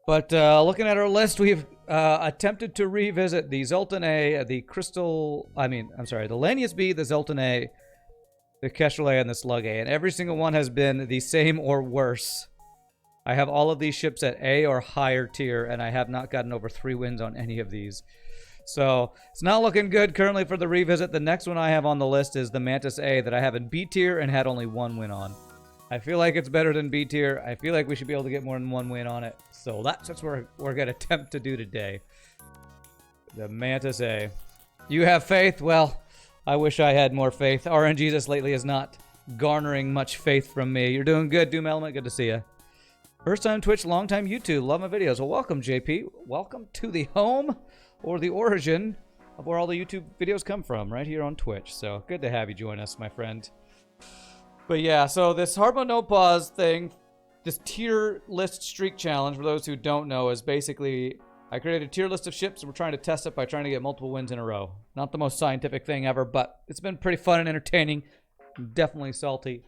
But looking at our list, we've attempted to revisit the Zoltan A, the Crystal... I'm sorry, the Lanius B, the Zoltan A, the Kestrel A, and the Slug A. And every single one has been the same or worse. I have all of these ships at A or higher tier, and I have not gotten over 3 wins on any of these. So, it's not looking good currently for the revisit. The next one I have on the list is the Mantis A that I have in B tier and had only 1 win on. I feel like it's better than B tier. I feel like we should be able to get more than 1 win on it. So that's what we're going to attempt to do today. The Mantis A. You have faith? Well, I wish I had more faith. RNGesus lately is not garnering much faith from me. You're doing good, Doom Element. Good to see you. First time Twitch, long time YouTube. Love my videos. Well, welcome, JP. Welcome to the home or the origin of where all the YouTube videos come from, right here on Twitch. So good to have you join us, my friend. But yeah, so this hard mode no pause thing, this tier list streak challenge, for those who don't know, is basically I created a tier list of ships and we're trying to test it by trying to get multiple wins in a row. Not the most scientific thing ever, but it's been pretty fun and entertaining. Definitely salty.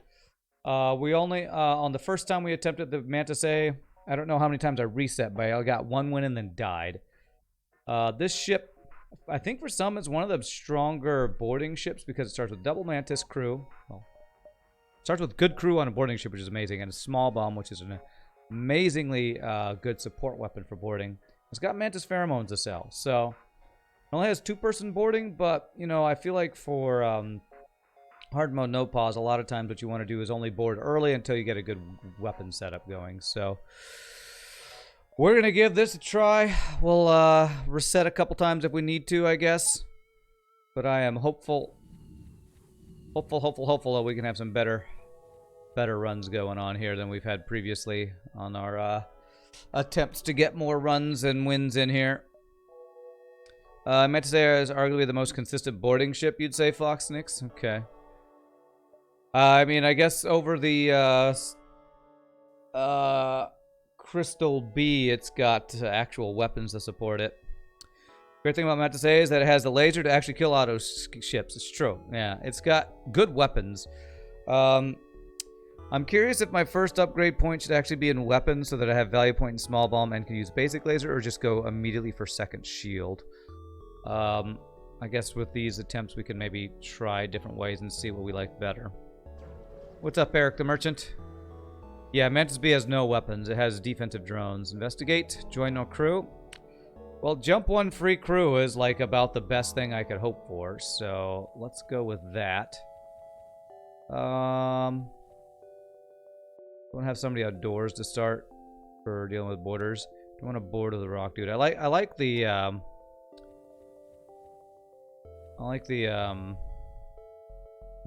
We only, on the first time we attempted the Mantis A, I don't know how many times I reset, but I got 1 win and then died. This ship, I think for some, it's one of the stronger boarding ships because it starts with double Mantis crew. Well, starts with good crew on a boarding ship, which is amazing, and a small bomb, which is an amazingly good support weapon for boarding. It's got Mantis pheromones to sell, so it only has 2-person boarding, but, you know, I feel like for hard mode no pause, a lot of times what you want to do is only board early until you get a good weapon setup going, so we're going to give this a try. We'll reset a couple times if we need to, I guess, but I am hopeful that we can have some better runs going on here than we've had previously on our attempts to get more runs and wins in here. Mantis A is arguably the most consistent boarding ship, you'd say, Foxnix? Okay. I mean, I guess over the Crystal B, it's got actual weapons to support it. Great thing about Mantis A is that it has the laser to actually kill auto ships. It's true. Yeah, it's got good weapons. I'm curious if my first upgrade point should actually be in weapons so that I have value point in small bomb and can use basic laser, or just go immediately for second shield. I guess with these attempts we can maybe try different ways and see what we like better. What's up, Eric the Merchant? Yeah, Mantis B has no weapons. It has defensive drones. Investigate. Join no crew. Well, jump 1 free crew is like about the best thing I could hope for, so let's go with that. I want to have somebody outdoors to start for dealing with borders. Don't want to board with the rock, dude. I like the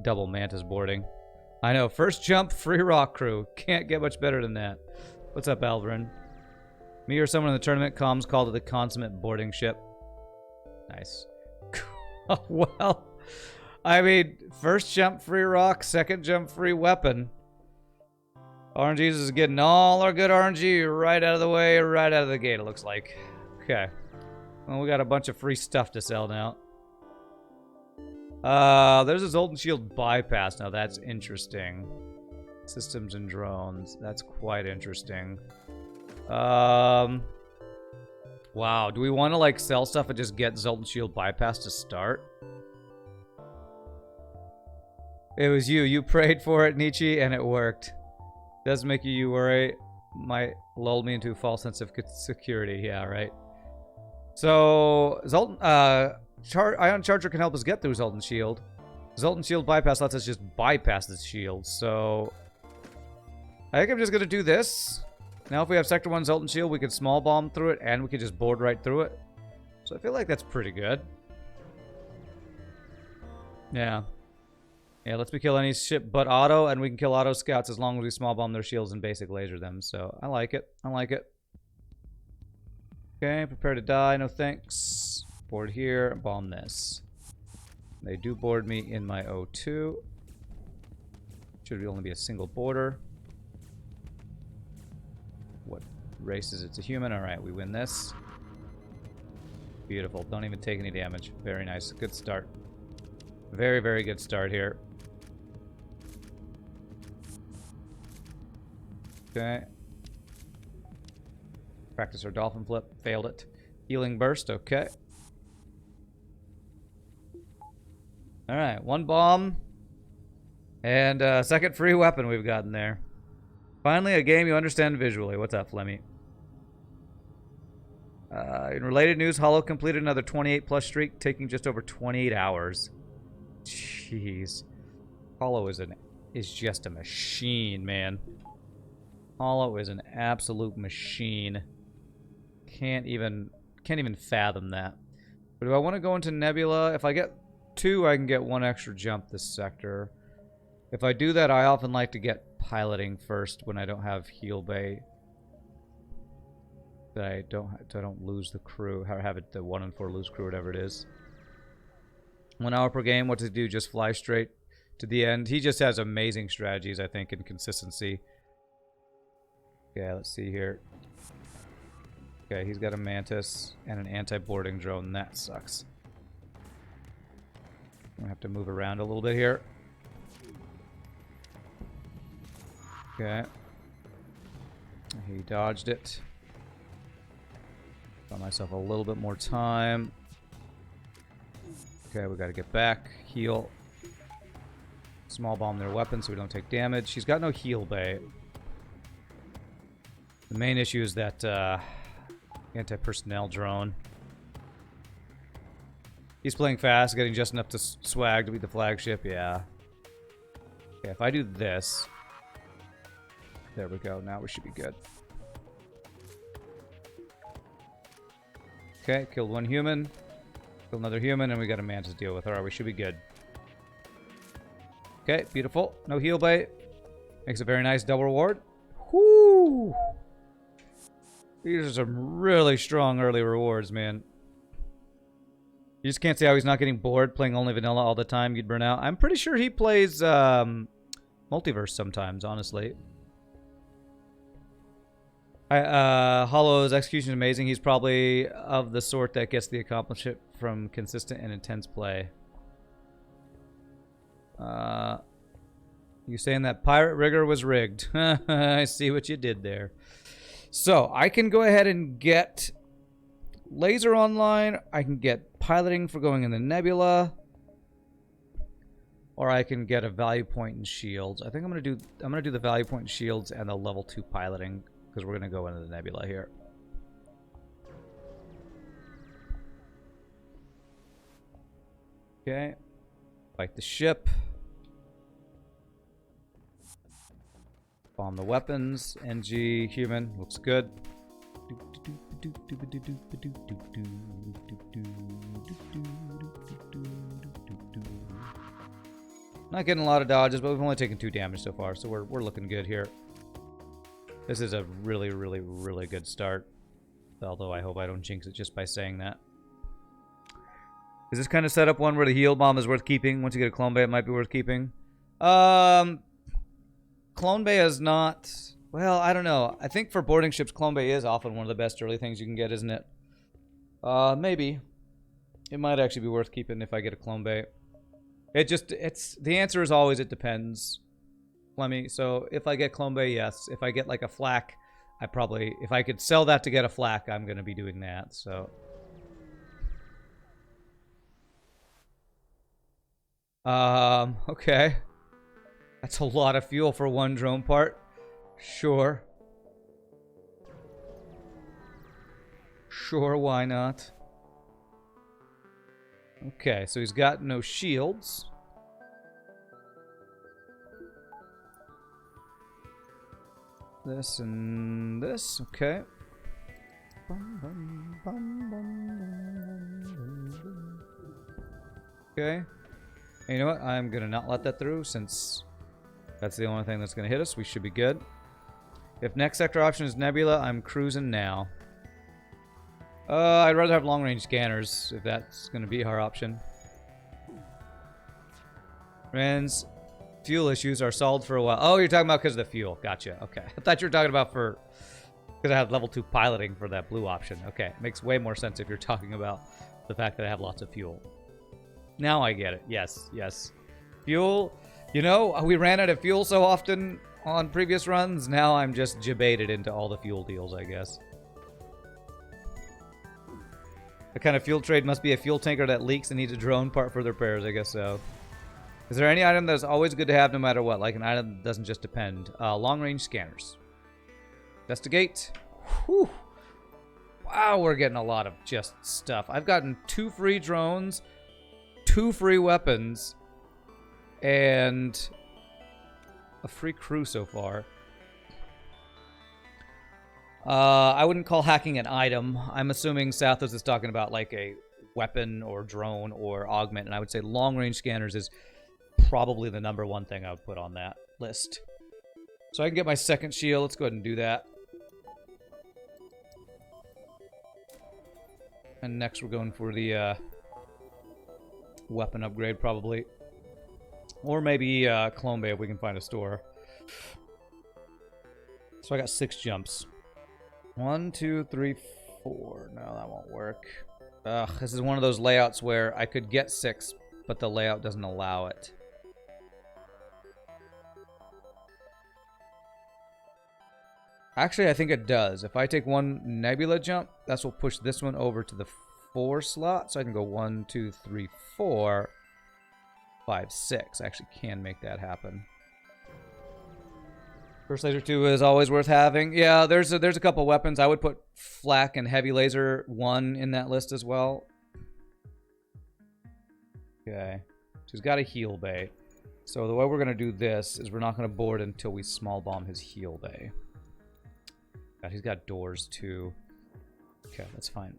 double Mantis boarding. I know, first jump, free rock crew. Can't get much better than that. What's up, Alvarin? Me or someone in the tournament comms called it the consummate boarding ship. Nice. Well, I mean, first jump, free rock, second jump, free weapon. RNGesus is getting all our good RNG right out of the way, right out of the gate, it looks like. Okay. Well, we got a bunch of free stuff to sell now. There's a Zoltan Shield bypass. Now, that's interesting. Systems and drones. That's quite interesting. Wow. Do we want to, like, sell stuff and just get Zoltan Shield bypass to start? It was you. You prayed for it, Nietzsche, and it worked. Does make you worry. Might lull me into a false sense of security. Yeah, right. So, Zoltan, Ion Charger can help us get through Zoltan Shield. Zoltan Shield bypass lets us just bypass this shield, so I think I'm just gonna do this. Now if we have Sector 1 Zoltan Shield, we can small bomb through it, and we can just board right through it. So I feel like that's pretty good. Yeah. Yeah, let's be kill any ship but auto, and we can kill auto scouts as long as we small bomb their shields and basic laser them. So I like it. I like it. Okay, prepare to die. No thanks. Board here. Bomb this. They do board me in my O2. Should only be a single border. What race is it? It's a human. Alright, we win this. Beautiful. Don't even take any damage. Very nice. Good start. Very, very good start here. Okay. Practice our dolphin flip. Failed it. Healing burst. Okay. Alright, 1 bomb. And a second free weapon we've gotten there. Finally, a game you understand visually. What's up, Flemmy? In related news, Hollow completed another 28+ streak, taking just over 28 hours. Jeez. Hollow is just a machine, man. Hollow is an absolute machine. Can't even fathom that. But do I want to go into Nebula? If I get 2, I can get 1 extra jump this sector. If I do that, I often like to get piloting first when I don't have heal bay. That I don't lose the crew. Have it the 1 in 4 lose crew, whatever it is. 1 hour per game. What to do? Just fly straight to the end. He just has amazing strategies, I think, and consistency. Okay, let's see here. Okay, he's got a Mantis and an anti-boarding drone. That sucks. I'm gonna have to move around a little bit here. Okay. He dodged it. Got myself a little bit more time. Okay, we gotta get back. Heal. Small bomb their weapon so we don't take damage. She's got no heal bay. The main issue is that anti-personnel drone. He's playing fast, getting just enough to swag to beat the flagship. Yeah. Okay, if I do this. There we go. Now we should be good. Okay, killed 1 human. Killed another human, and we got a man to deal with. Alright, we should be good. Okay, beautiful. No heal bait. Makes a very nice double reward. Whoo! These are some really strong early rewards, man. You just can't see how he's not getting bored playing only vanilla all the time. You'd burn out. I'm pretty sure he plays multiverse sometimes, honestly. Hollow's execution is amazing. He's probably of the sort that gets the accomplishment from consistent and intense play. You saying that pirate rigger was rigged? I see what you did there. So I can go ahead and get laser online. I can get piloting for going in the nebula, or I can get a value point in shields. I think I'm gonna do the value point in shields and the level 2 piloting because we're gonna go into the nebula here. Okay, fight the ship. Bomb the weapons. NG human looks good. Not getting a lot of dodges, but we've only taken 2 damage so far, so we're looking good here. This is a really, really, really good start. Although I hope I don't jinx it just by saying that. Is this kind of setup one where the heal bomb is worth keeping? Once you get a clone bay, it might be worth keeping. Clone bay is not... Well, I don't know. I think for boarding ships, clone bay is often one of the best early things you can get, isn't it? Maybe. It might actually be worth keeping if I get a clone bay. The answer is always it depends. Flemmy. So if I get clone bay, yes. If I get like a flak, if I could sell that to get a flak, I'm going to be doing that, so... Okay. That's a lot of fuel for 1 drone part. Sure. Sure, why not? Okay, so he's got no shields. This and this, okay. Okay. And you know what? I'm gonna not let that through since that's the only thing that's gonna hit us. We should be good. If next sector option is Nebula, I'm cruising now. I'd rather have long-range scanners if that's gonna be our option. Friends, fuel issues are solved for a while. Oh, you're talking about because of the fuel. Gotcha. Okay. I thought you were talking about because I have level 2 piloting for that blue option. Okay. Makes way more sense if you're talking about the fact that I have lots of fuel. Now I get it. Yes, yes. Fuel. You know, we ran out of fuel so often on previous runs. Now I'm just jebaited into all the fuel deals, I guess. The kind of fuel trade must be a fuel tanker that leaks and needs a drone part for the repairs. I guess so. Is there any item that's always good to have no matter what? Like an item that doesn't just depend. Long-range scanners. Investigate. Whew. Wow, we're getting a lot of just stuff. I've gotten 2 free drones, 2 free weapons, and a free crew so far. I wouldn't call hacking an item. I'm assuming Sathos is talking about like a weapon or drone or augment, and I would say long-range scanners is probably the #1 thing I would put on that list. So I can get my second shield. Let's go ahead and do that. And next we're going for the weapon upgrade probably. Or maybe Clone Bay if we can find a store. So I got 6 jumps. 1, 2, 3, 4. No, that won't work. Ugh, this is one of those layouts where I could get 6, but the layout doesn't allow it. Actually, I think it does. If I take 1 Nebula jump, that's what will push this one over to the 4 slot. So I can go 1, 2, 3, 4, 5, 6. I actually can make that happen. First laser 2 is always worth having. Yeah, there's a couple weapons. I would put flak and heavy laser 1 in that list as well. Okay. She's got a heal bay. So the way we're going to do this is we're not going to board until we small bomb his heal bay. God, he's got doors too. Okay, that's fine.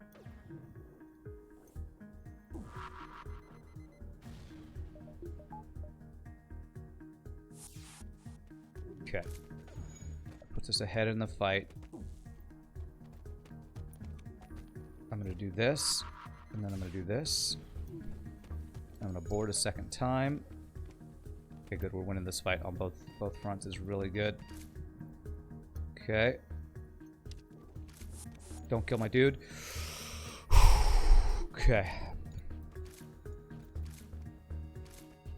Okay. Puts us ahead in the fight. I'm going to do this, and then I'm going to do this. I'm going to board a second time. Okay, good. We're winning this fight on both fronts. Is really good. Okay. Don't kill my dude. Okay.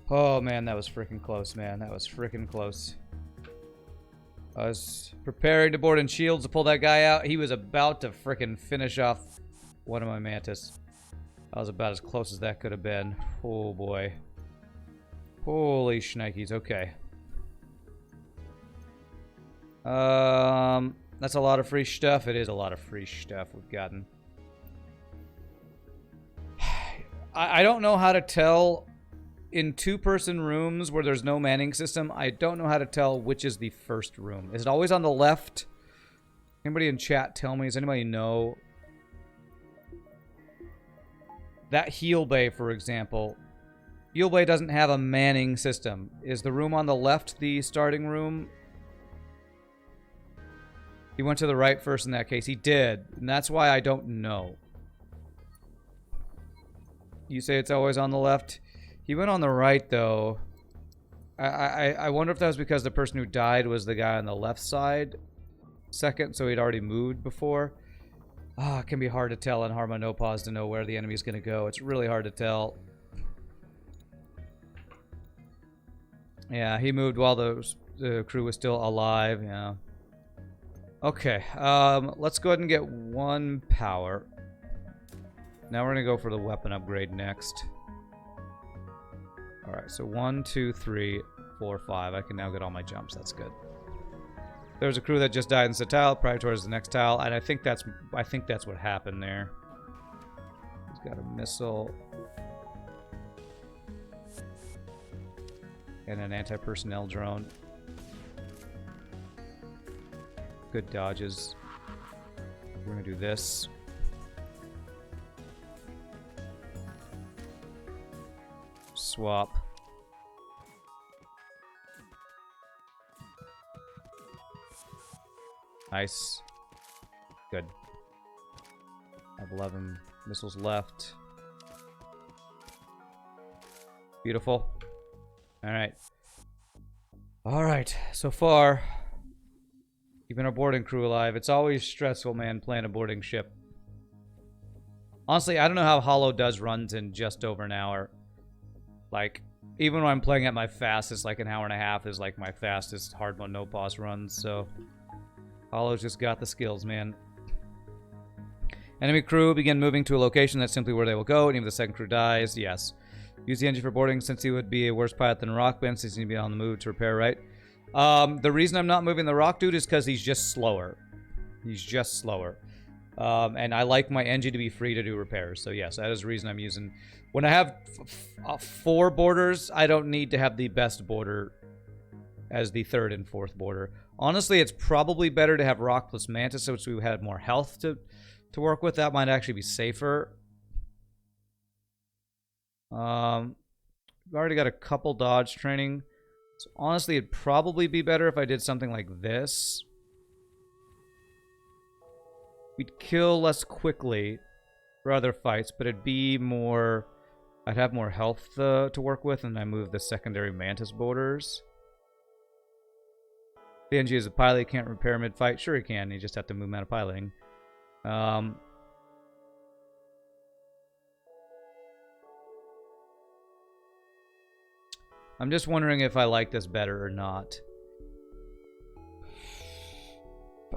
Oh, man, that was freaking close, man. That was freaking close. I was preparing to board in shields to pull that guy out. He was about to freaking finish off one of my Mantis. That was about as close as that could have been. Oh, boy. Holy shnikes. Okay. That's a lot of free stuff. It is a lot of free stuff we've gotten. I don't know how to tell in 2-person rooms where there's no manning system. I don't know how to tell which is the first room. Is it always on the left? Anybody in chat tell me? Does anybody know? That heal bay, for example. Heal bay doesn't have a manning system. Is the room on the left the starting room? He went to the right first in that case. He did. And that's why I don't know. You say it's always on the left? He went on the right, though. I wonder if that was because the person who died was the guy on the left side second, so he'd already moved before. Ah, it can be hard to tell in hard mode no pause to know where the enemy's going to go. It's really hard to tell. Yeah, he moved while the crew was still alive, yeah. Okay, let's go ahead and get 1 power. Now we're going to go for the weapon upgrade next. Alright, so 1, 2, 3, 4, 5. I can now get all my jumps. That's good. There's a crew that just died in the tile, probably towards the next tile, and I think that's what happened there. He's got a missile. And an anti-personnel drone. Good dodges. We're gonna do this. Swap. Nice. Good. I have 11 missiles left. Beautiful. Alright. Alright, so far, keeping our boarding crew alive. It's always stressful, man, playing a boarding ship. Honestly, I don't know how Hollow does runs in just over an hour. Like, even when I'm playing at my fastest, like an hour and a half is like my fastest hard mode no pause runs, so Hollow's just got the skills, man. Enemy crew begin moving to a location that's simply where they will go, and even if the second crew dies, yes. Use the engine for boarding since he would be a worse pilot than Rockman since he'd be on the move to repair, right? The reason I'm not moving the Rock Dude is because he's just slower. He's just slower. And I like my engine to be free to do repairs. So yes, that is the reason I'm using... When I have 4 boarders, I don't need to have the best boarder as the 3rd and 4th boarder. Honestly, it's probably better to have Rock plus Mantis, so we had more health to work with. That might actually be safer. We've already got a couple dodge training. So honestly, it'd probably be better if I did something like this. We'd kill less quickly for other fights, but it'd be more... I'd have more health to work with, and I move the secondary Mantis boarders. The NG is a pilot, he can't repair mid-fight. Sure he can, you just have to move him out of piloting. I'm just wondering if I like this better or not.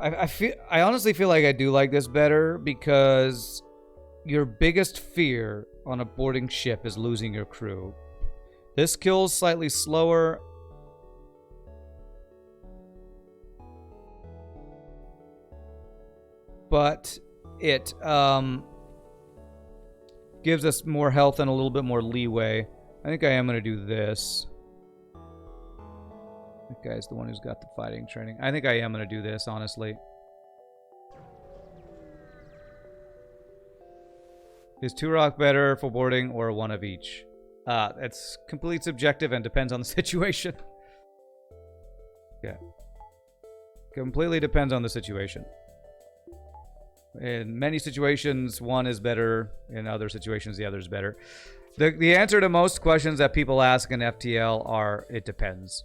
I honestly feel like I do like this better because your biggest fear on a boarding ship is losing your crew. This kills slightly slower. But it gives us more health and a little bit more leeway. I think I am going to do this. That guy's the one who's got the fighting training. I think I am going to do this, honestly. Is 2 rock better for boarding or 1 of each? It's completely subjective and depends on the situation. Yeah. Completely depends on the situation. In many situations, 1 is better. In other situations, the other is better. The answer to most questions that people ask in FTL are, it depends.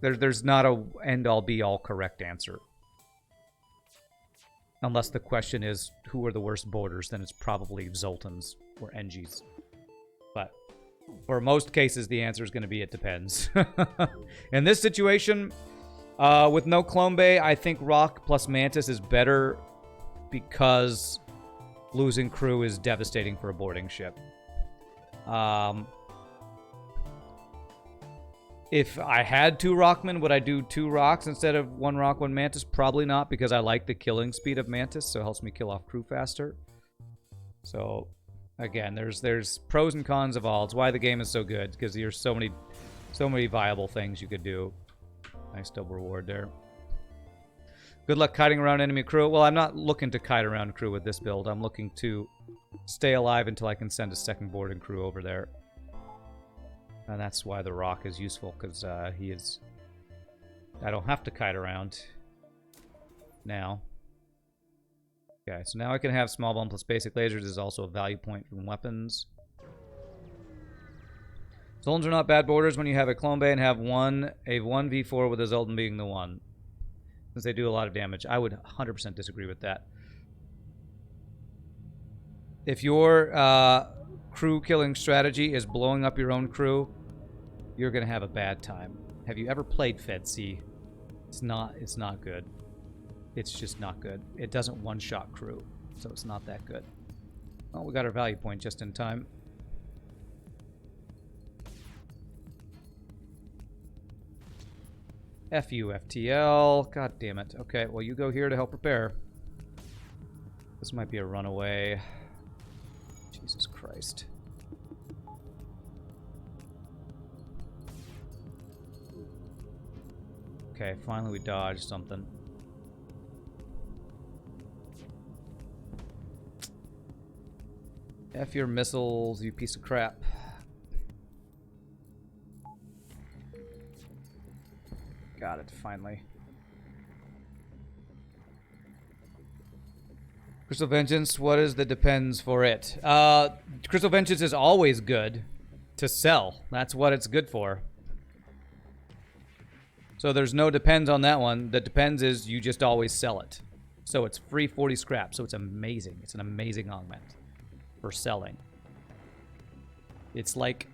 There's not a end-all, be-all correct answer. Unless the question is, who are the worst boarders, then it's probably Zoltans or NGs. But for most cases, the answer is going to be, it depends. In this situation, with no Clone Bay, I think Rock plus Mantis is better because losing crew is devastating for a boarding ship. If I had 2 Rockmen, would I do 2 Rocks instead of 1 Rock, 1 Mantis? Probably not, because I like the killing speed of Mantis, so it helps me kill off crew faster. So, again, there's pros and cons of all. It's why the game is so good, because there's so many viable things you could do. Nice double reward there. Good luck kiting around enemy crew. Well, I'm not looking to kite around crew with this build. I'm looking to stay alive until I can send a second boarding crew over there. And that's why the Rock is useful, because he is... I don't have to kite around now. Okay, so now I can have small bomb plus basic lasers. Is also a value point from weapons. Zoltans are not bad boarders when you have a Clone Bay and have a 1v4 with a Zoltan being the 1. Since they do a lot of damage. I would 100% disagree with that. If your crew killing strategy is blowing up your own crew, you're going to have a bad time. Have you ever played Fed C? It's not good. It's just not good. It doesn't one-shot crew, so it's not that good. Oh, we got our value point just in time. F you, FTL. God damn it. Okay, well, you go here to help repair. This might be a runaway. Jesus Christ. Okay, finally we dodged something. F your missiles, you piece of crap. Got it, finally. Crystal Vengeance, what is the depends for it? Crystal Vengeance is always good to sell. That's what it's good for. So there's no depends on that one. The depends is you just always sell it. So it's free 40 scrap, so it's amazing. It's an amazing augment for selling. It's like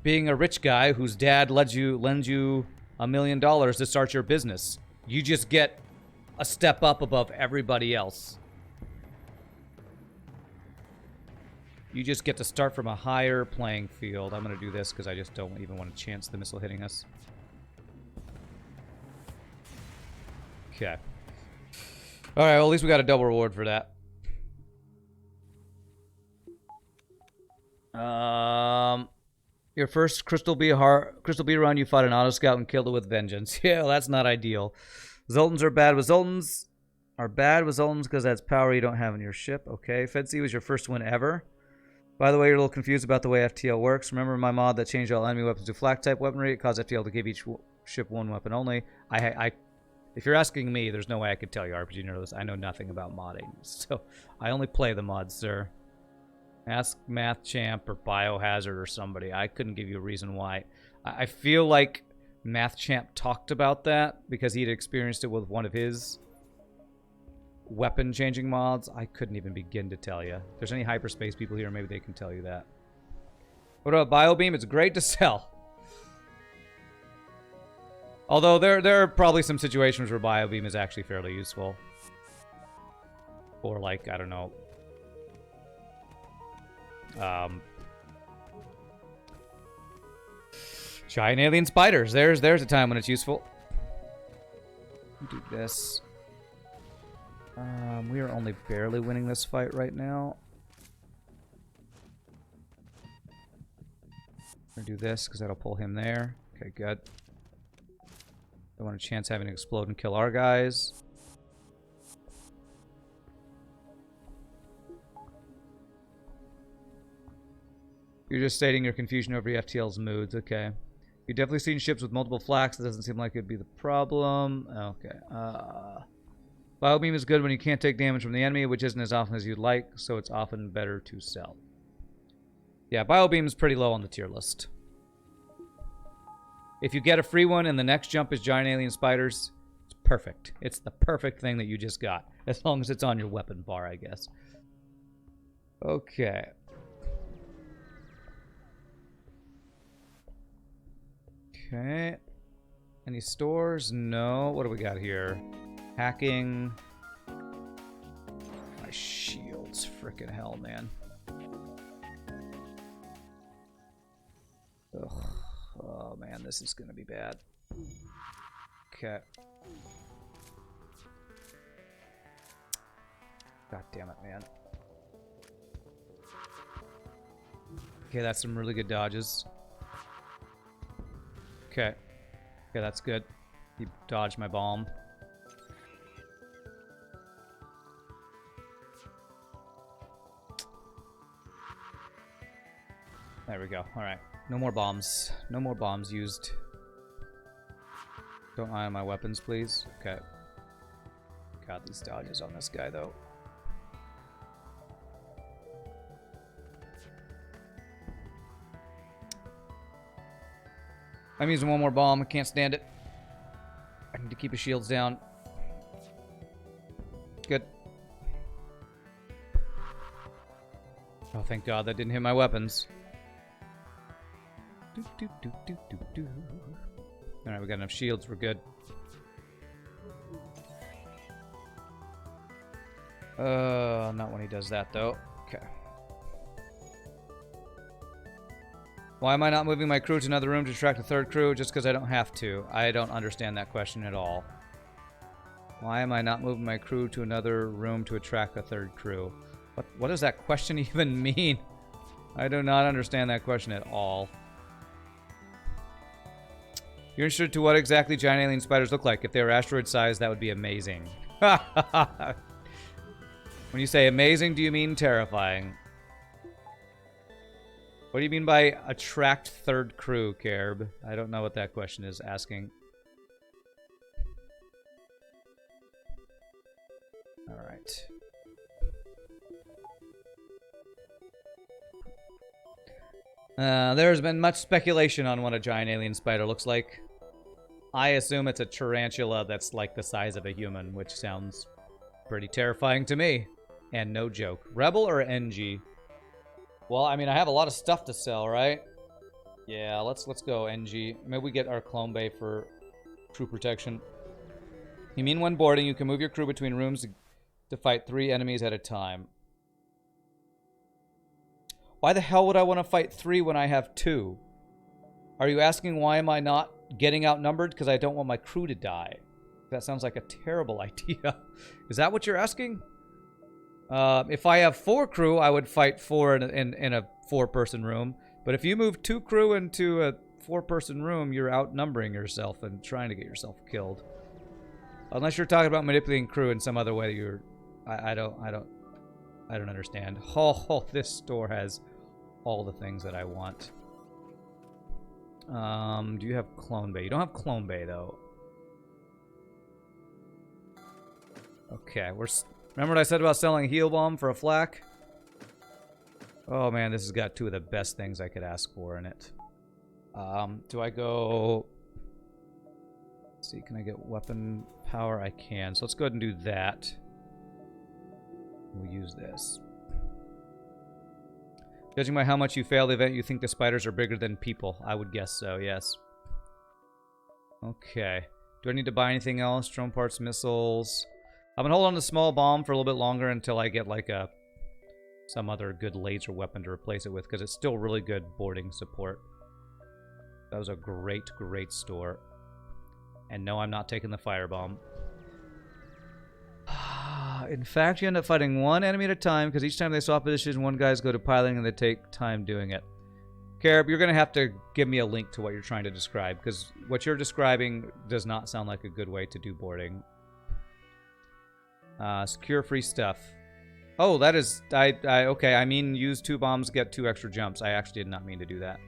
being a rich guy whose dad lends you $1 million to start your business. You just get a step up above everybody else. You just get to start from a higher playing field. I'm going to do this because I just don't even want to chance the missile hitting us. Okay. Alright, well, at least we got a double reward for that. Your first Crystal B run, you fought an auto scout and killed it with vengeance. Yeah, well, that's not ideal. Zoltans are bad with Zoltans. Are bad with Zoltans because that's power you don't have in your ship. Okay. Fed C was your first win ever. By the way, you're a little confused about the way FTL works. Remember my mod that changed all enemy weapons to flak type weaponry? It caused FTL to give each ship one weapon only. If you're asking me, there's no way I could tell you, RPG Nerdless. I know nothing about modding. So, I only play the mods, sir. Ask Math Champ or Biohazard or somebody. I couldn't give you a reason why. I feel like Math Champ talked about that because he'd experienced it with one of his weapon-changing mods. I couldn't even begin to tell you. If there's any hyperspace people here, maybe they can tell you that. What about Biobeam? It's great to sell. Although there are probably some situations where Biobeam is actually fairly useful. Or like, I don't know. Giant alien spiders. There's a time when it's useful. Do this. We are only barely winning this fight right now. I'm gonna do this because that'll pull him there. Okay, good. Don't want a chance having to explode and kill our guys. You're just stating your confusion over FTL's moods. Okay. You've definitely seen ships with multiple flaks. It doesn't seem like it'd be the problem. Okay. Biobeam is good when you can't take damage from the enemy, which isn't as often as you'd like, so it's often better to sell. Yeah, Biobeam is pretty low on the tier list. If you get a free one and the next jump is giant alien spiders, it's perfect. It's the perfect thing that you just got. As long as it's on your weapon bar, I guess. Okay. Okay. Any stores? No. What do we got here? Hacking. My shields. Frickin' hell, man. Ugh. Oh, man, this is gonna be bad. Okay. God damn it, man. Okay, that's some really good dodges. Okay. Okay, that's good. He dodged my bomb. There we go. Alright. No more bombs. No more bombs used. Don't eye on my weapons, please. Okay. Got these dodges on this guy, though. I'm using one more bomb. I can't stand it. I need to keep his shields down. Good. Oh, thank God that didn't hit my weapons. Alright, we got enough shields. We're good. Not when he does that, though. Okay. Why am I not moving my crew to another room to attract a third crew? Just because I don't have to. I don't understand that question at all. Why am I not moving my crew to another room to attract a third crew? What does that question even mean? I do not understand that question at all. You're interested to what exactly giant alien spiders look like. If they were asteroid sized, that would be amazing. When you say amazing, do you mean terrifying? What do you mean by attract third crew, Carb? I don't know what that question is asking. Alright. There's been much speculation on what a giant alien spider looks like. I assume it's a tarantula that's like the size of a human, which sounds pretty terrifying to me. And no joke. Rebel or NG? Well, I mean, I have a lot of stuff to sell, right? Yeah, let's go NG. Maybe we get our clone bay for crew protection. You mean when boarding, you can move your crew between rooms to fight 3 enemies at a time. Why the hell would I want to fight 3 when I have 2? Are you asking why am I not getting outnumbered? Because I don't want my crew to die. That sounds like a terrible idea. Is that what you're asking? If I have 4 crew, I would fight 4 in a 4-person room. But if you move 2 crew into a 4-person room, you're outnumbering yourself and trying to get yourself killed. Unless you're talking about manipulating crew in some other way, you're... I don't understand. Oh, this store has all the things that I want. Do you have Clone Bay? You don't have Clone Bay, though. Okay, remember what I said about selling a heal bomb for a flak? Oh man, this has got 2 of the best things I could ask for in it. Do I go... Let's see, can I get weapon power? I can. So let's go ahead and do that. We'll use this. Judging by how much you fail the event, you think the spiders are bigger than people. I would guess so, yes. Okay. Do I need to buy anything else? Drone parts, missiles... I'm gonna hold on to small bomb for a little bit longer until I get like some other good laser weapon to replace it with, because it's still really good boarding support. That was a great, great store. And no, I'm not taking the firebomb. In fact, you end up fighting 1 enemy at a time, because each time they swap position, 1 guys go to piloting and they take time doing it. Carib, you're gonna have to give me a link to what you're trying to describe, because what you're describing does not sound like a good way to do boarding. Secure free stuff. Oh, that is... okay, I mean use 2 bombs, get 2 extra jumps. I actually did not mean to do that.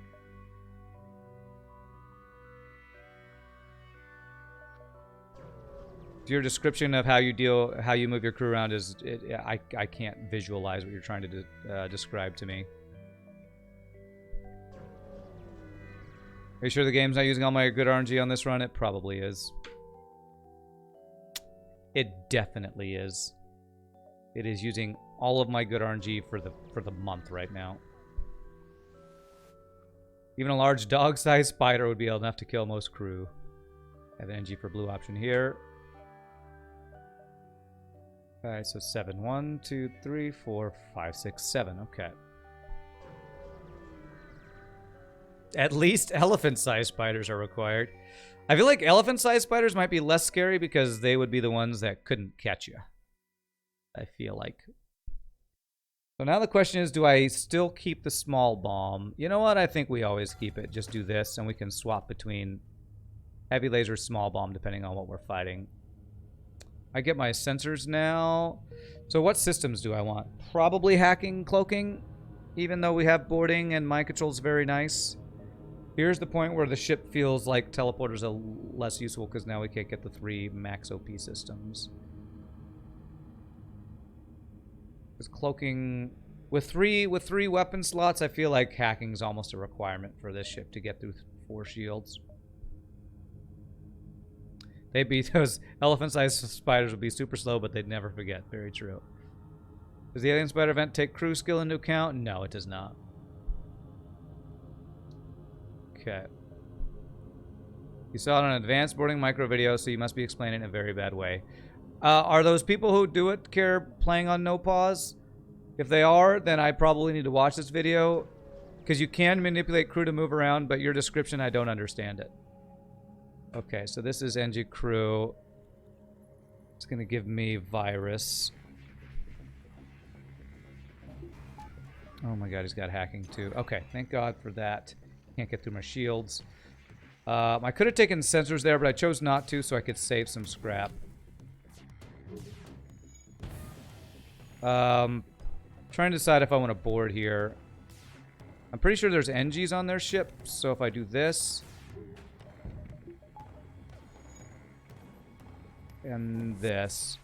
Your description of how you move your crew around is... I can't visualize what you're trying to describe to me. Are you sure the game's not using all my good RNG on this run? It probably is. It definitely is. It is using all of my good RNG for the month right now. Even a large dog-sized spider would be enough to kill most crew. I have an NG for blue option here. Alright, so 7. 1, 2, 3, 4, 5, 6, 7. Okay. At least elephant-sized spiders are required. I feel like elephant-sized spiders might be less scary because they would be the ones that couldn't catch you. I feel like. So now the question is, do I still keep the small bomb? You know what? I think we always keep it. Just do this, and we can swap between heavy laser, small bomb, depending on what we're fighting. I get my sensors now. So what systems do I want? Probably hacking, cloaking, even though we have boarding and mind control's very nice. Here's the point where the ship feels like teleporters are less useful because now we can't get the 3 max OP systems. Because cloaking with three weapon slots, I feel like hacking is almost a requirement for this ship to get through 4 shields. Those elephant-sized spiders would be super slow, but they'd never forget. Very true. Does the alien spider event take crew skill into account? No, it does not. Okay. You saw it on an advanced boarding micro video, so you must be explaining it in a very bad way. Are those people who do it playing on no pause? If they are, then I probably need to watch this video, because you can manipulate crew to move around, but your description, I don't understand it. Okay, so this is NG crew. It's going to give me virus. Oh my god, he's got hacking too. Okay, thank god for that. Can't get through my shields. I could have taken sensors there, but I chose not to so I could save some scrap. Trying to decide if I want to board here. I'm pretty sure there's NGs on their ship, so if I do this... and this...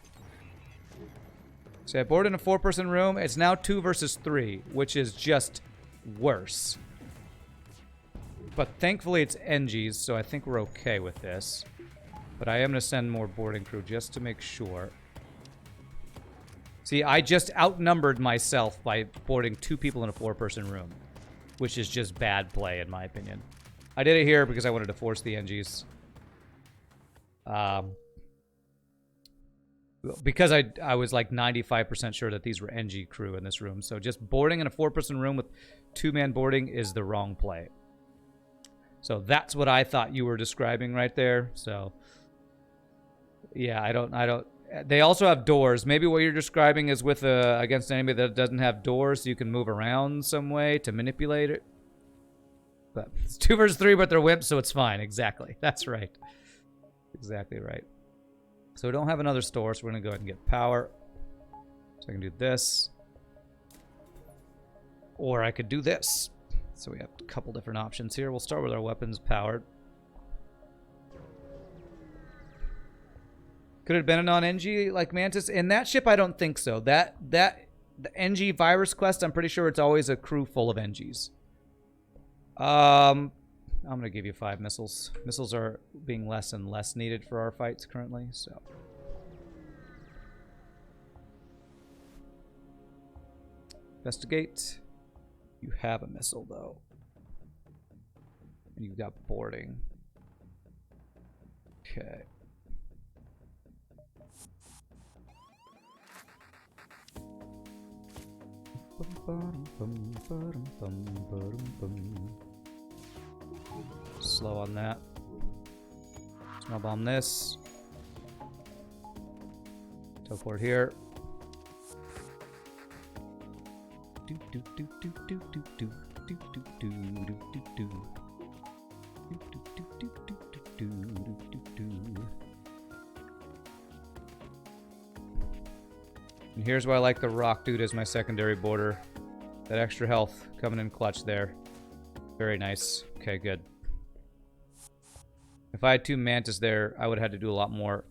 So I board in a 4-person room. It's now 2 versus 3, which is just worse. But thankfully it's NGs, so I think we're okay with this. But I am going to send more boarding crew just to make sure. See, I just outnumbered myself by boarding 2 people in a 4-person room, which is just bad play in my opinion. I did it here because I wanted to force the NGs. because I was like 95% sure that these were NG crew in this room. So just boarding in a 4-person room with 2-man boarding is the wrong play. So that's what I thought you were describing right there. So yeah, I don't. They also have doors. Maybe what you're describing is with against an enemy that doesn't have doors, so you can move around some way to manipulate it. But it's 2 versus 3, but they're wimps, so it's fine. Exactly. That's right. Exactly right. So we don't have another store, so we're going to go ahead and get power. So I can do this. Or I could do this. So we have a couple different options here. We'll start with our weapons powered. Could it have been a non-NG like Mantis? In that ship, I don't think so. The NG virus quest, I'm pretty sure it's always a crew full of NGs. I'm going to give you 5 missiles. Missiles are being less and less needed for our fights currently, so. Investigate. You have a missile, though. And you've got boarding. Okay. Slow on that. Small bomb this. Teleport here. And here's why I like the rock dude as my secondary border. That extra health coming in clutch there. Very nice. Okay, good. If I had 2 Mantis there, I would have had to do a lot more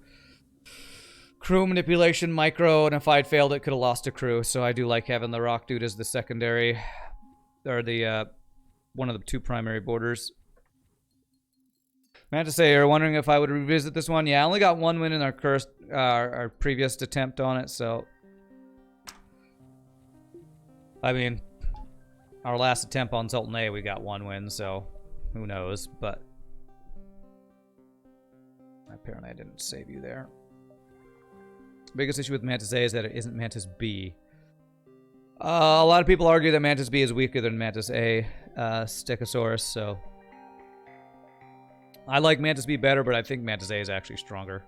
crew manipulation, micro, and if I had failed it, could have lost a crew. So I do like having the rock dude as the secondary, or the one of the 2 primary borders. Mantis A, you're wondering if I would revisit this one? Yeah, I only got 1 win in our previous attempt on it, so I mean, our last attempt on Sultan A, we got 1 win, so who knows, but apparently I didn't save you there. Biggest issue with Mantis A is that it isn't Mantis B. A lot of people argue that Mantis B is weaker than Mantis A, Stegosaurus, so I like Mantis B better, but I think Mantis A is actually stronger.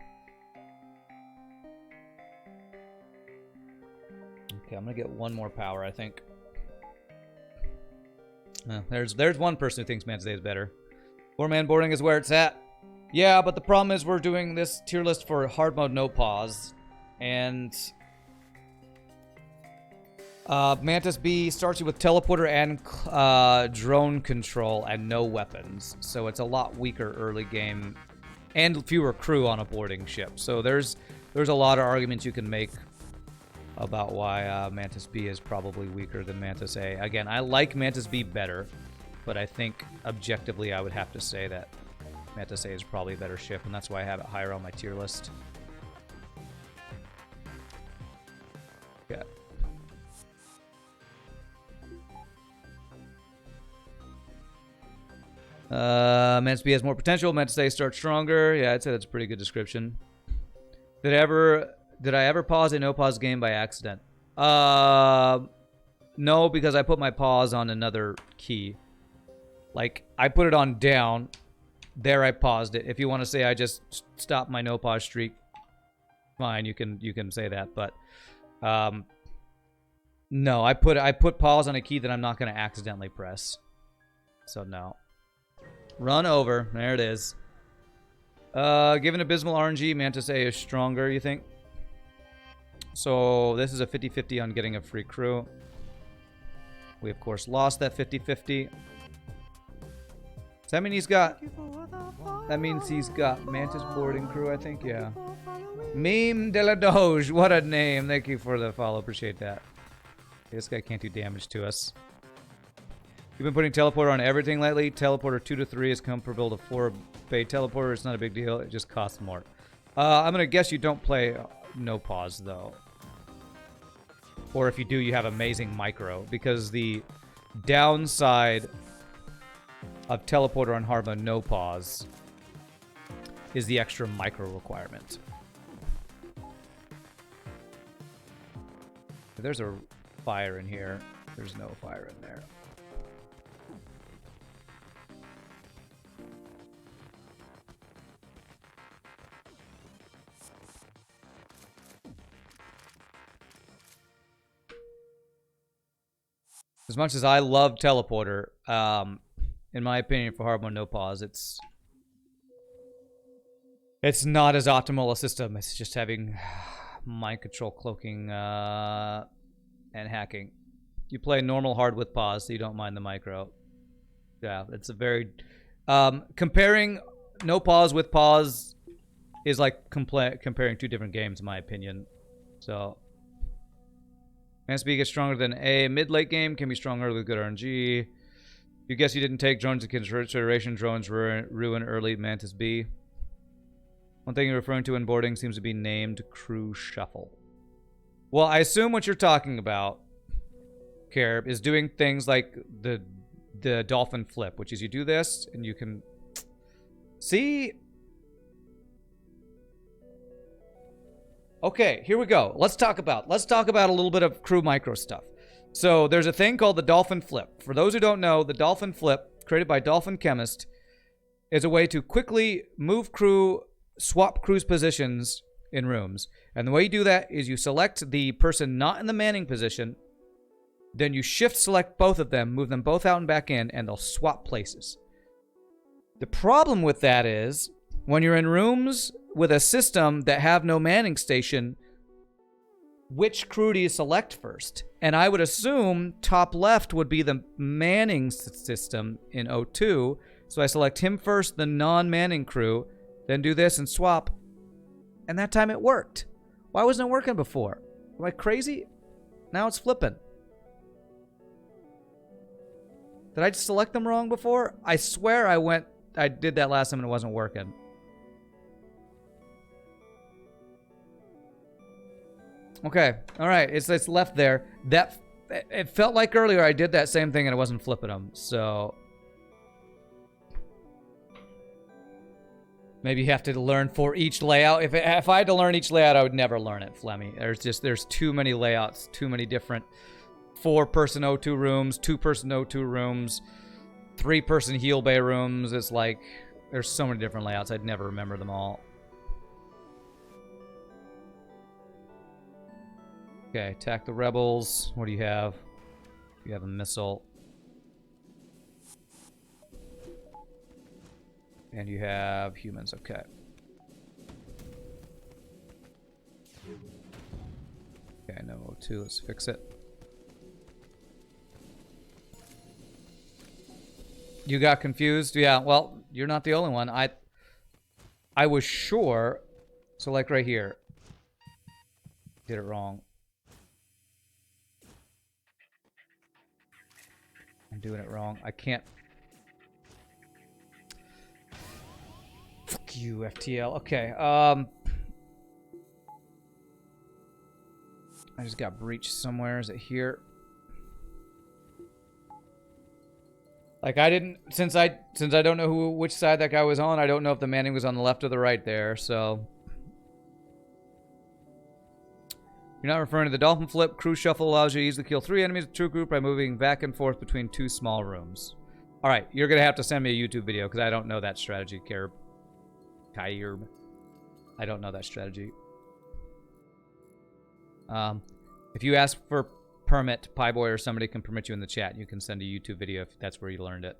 Okay, I'm gonna get 1 more power, I think. There's one person who thinks Mantis A is better. 4-man boarding is where it's at. Yeah, but the problem is we're doing this tier list for hard mode no pause. And Mantis B starts you with teleporter and drone control and no weapons. So it's a lot weaker early game and fewer crew on a boarding ship. So there's a lot of arguments you can make about why Mantis B is probably weaker than Mantis A. Again, I like Mantis B better, but I think objectively I would have to say that Mantis A is probably a better ship, and that's why I have it higher on my tier list. Okay. Mantis B has more potential. Mantis A starts stronger. Yeah, I'd say that's a pretty good description. Did I ever pause a no-pause game by accident? No, because I put my pause on another key. Like, I put it on down. There I paused it. If you want to say I just stopped my no-pause streak, fine, you can say that. But, no, I put pause on a key that I'm not going to accidentally press. So, no. Run over. There it is. Given abysmal RNG, Mantis A is stronger, you think? So this is a 50-50 on getting a free crew. We, of course, lost that 50-50. Does that mean he's got... That means he's got Mantis boarding crew, I think? Yeah. Meme de la Doge. What a name. Thank you for the follow. Appreciate that. This guy can't do damage to us. You've been putting teleporter on everything lately. Teleporter 2 to 3 is comparable to 4-bay teleporter. It's not a big deal. It just costs more. I'm going to guess you don't play no pause, though. Or if you do, you have amazing micro. Because the downside of teleporter on hard mode no pause is the extra micro requirement. there's a fire in here. There's no fire in there. As much as I love teleporter, in my opinion, for hard mode no pause, it's not as optimal a system. It's just having mind control, cloaking, and hacking. You play normal hard with pause, so you don't mind the micro. Yeah, it's a very comparing no pause with pause is like comparing two different games, in my opinion. So. Mantis B gets stronger than A. Mid-late game can be stronger with good RNG. You guess you didn't take drones into consideration. Drones ruin early Mantis B. One thing you're referring to in boarding seems to be named crew shuffle. Well, I assume what you're talking about, Carib, is doing things like the dolphin flip, which is you do this and you can see. Okay, here we go. Let's talk about a little bit of crew micro stuff. So there's a thing called the dolphin flip. For those who don't know, the dolphin flip, created by Dolphin Chemist, is a way to quickly move crew, swap crew's positions in rooms. And the way you do that is you select the person not in the manning position, then you shift select both of them, move them both out and back in, and they'll swap places. The problem with that is when you're in rooms with a system that have no manning station, which crew do you select first? And I would assume top left would be the manning system in O2. So I select him first, the non-manning crew, then do this and swap. And that time it worked. Why wasn't it working before? Am I crazy? Now it's flipping. Did I just select them wrong before? I swear I did that last time and it wasn't working. Okay, all right, it's left there. It felt like earlier I did that same thing and it wasn't flipping them, so maybe you have to learn for each layout. If I had to learn each layout, I would never learn it, Flemmy. There's too many layouts, too many different 4-person O2 rooms, 2-person O2 rooms, 3-person heal bay rooms. It's like there's so many different layouts. I'd never remember them all. Okay, attack the rebels. What do you have? You have a missile. And you have humans, okay. Okay, no O2, let's fix it. You got confused? Yeah, well, you're not the only one. I was sure. So like right here. Did it wrong. I'm doing it wrong. I can't. Fuck you, FTL. Okay. I just got breached somewhere. Is it here? Like I didn't since I don't know which side that guy was on. I don't know if the manning was on the left or the right there. So you're not referring to the dolphin flip. Crew shuffle allows you to easily kill 3 enemies with true group by moving back and forth between 2 small rooms. All right, you're gonna have to send me a YouTube video because I don't know that strategy, Kyrb. I don't know that strategy. If you ask for permit, Pieboy or somebody can permit you in the chat. You can send a YouTube video if that's where you learned it.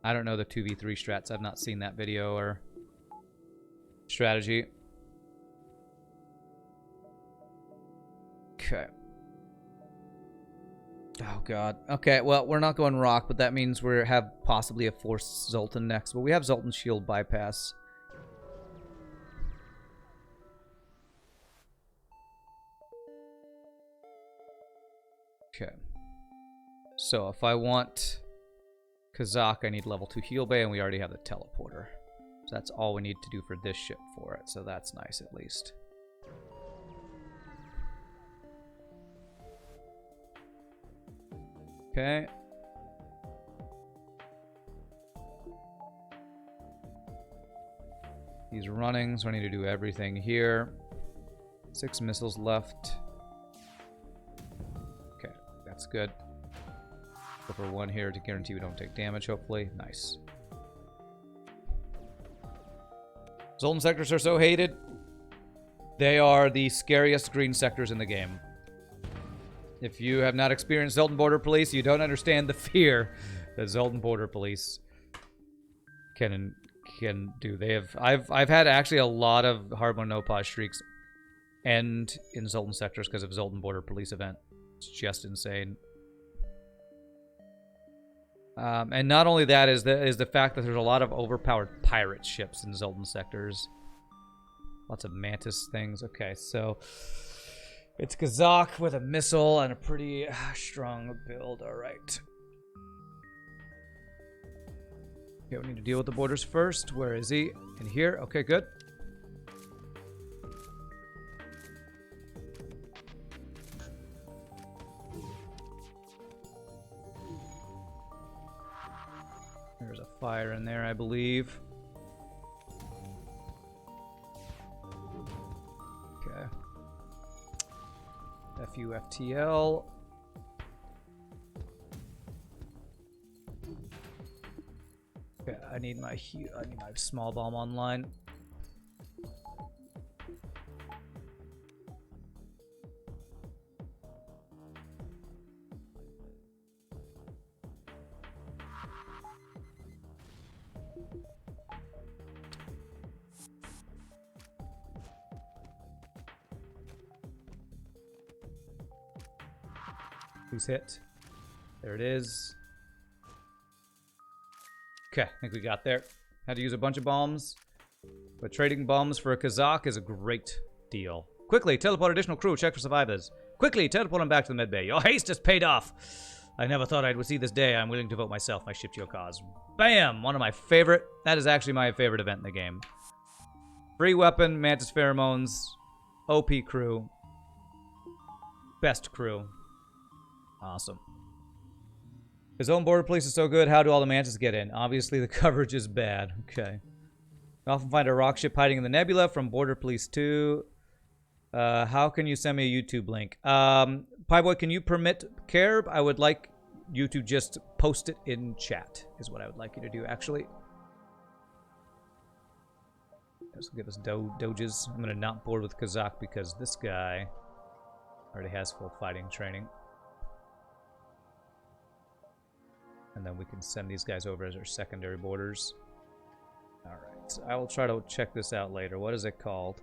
I don't know the 2v3 strats. I've not seen that video or strategy. Okay. Oh, God. Okay, well, we're not going rock, but that means we have possibly a forced Zoltan next. But we have Zoltan shield bypass. Okay. So if I want Kazakh, I need level 2 heal bay, and we already have the teleporter. So that's all we need to do for this ship for it. So that's nice at least. Okay. He's running, so I need to do everything here. 6 missiles left. That's good. Go for 1 here to guarantee we don't take damage, hopefully. Nice. Zoltan sectors are so hated. They are the scariest green sectors in the game. If you have not experienced Zoltan Border Police, you don't understand the fear that Zoltan Border Police can do. I've had actually a lot of hard mode no pause streaks end in Zoltan sectors because of Zoltan Border Police event. It's just insane. And not only that is the fact that there's a lot of overpowered pirate ships in Zoltan sectors. Lots of Mantis things. Okay, so it's Kazakh with a missile and a pretty strong build. All right. Okay, we need to deal with the borders first. Where is he? In here. Okay, good. There's a fire in there, I believe. Okay. FTL. Okay, I need my small bomb online. Who's hit? There it is. Okay, I think we got there. Had to use a bunch of bombs. But trading bombs for a Kazakh is a great deal. Quickly, teleport additional crew, check for survivors. Quickly, teleport them back to the medbay. Your haste has paid off. I never thought I would see this day. I'm willing to devote myself, my ship to your cause. Bam! One of my favorite. That is actually my favorite event in the game. Free weapon, Mantis pheromones, OP crew. Best crew. Awesome. His own border police is so good, how do all the Mantis get in? Obviously, the coverage is bad. Okay. I often find a rock ship hiding in the nebula from Border Police 2. How can you send me a YouTube link? Pieboy, can you permit Carb? I would like you to just post it in chat, is what I would like you to do, actually. Let's get us doges. I'm going to not board with Kazakh because this guy already has full fighting training. And then we can send these guys over as our secondary borders. Alright, I will try to check this out later. What is it called?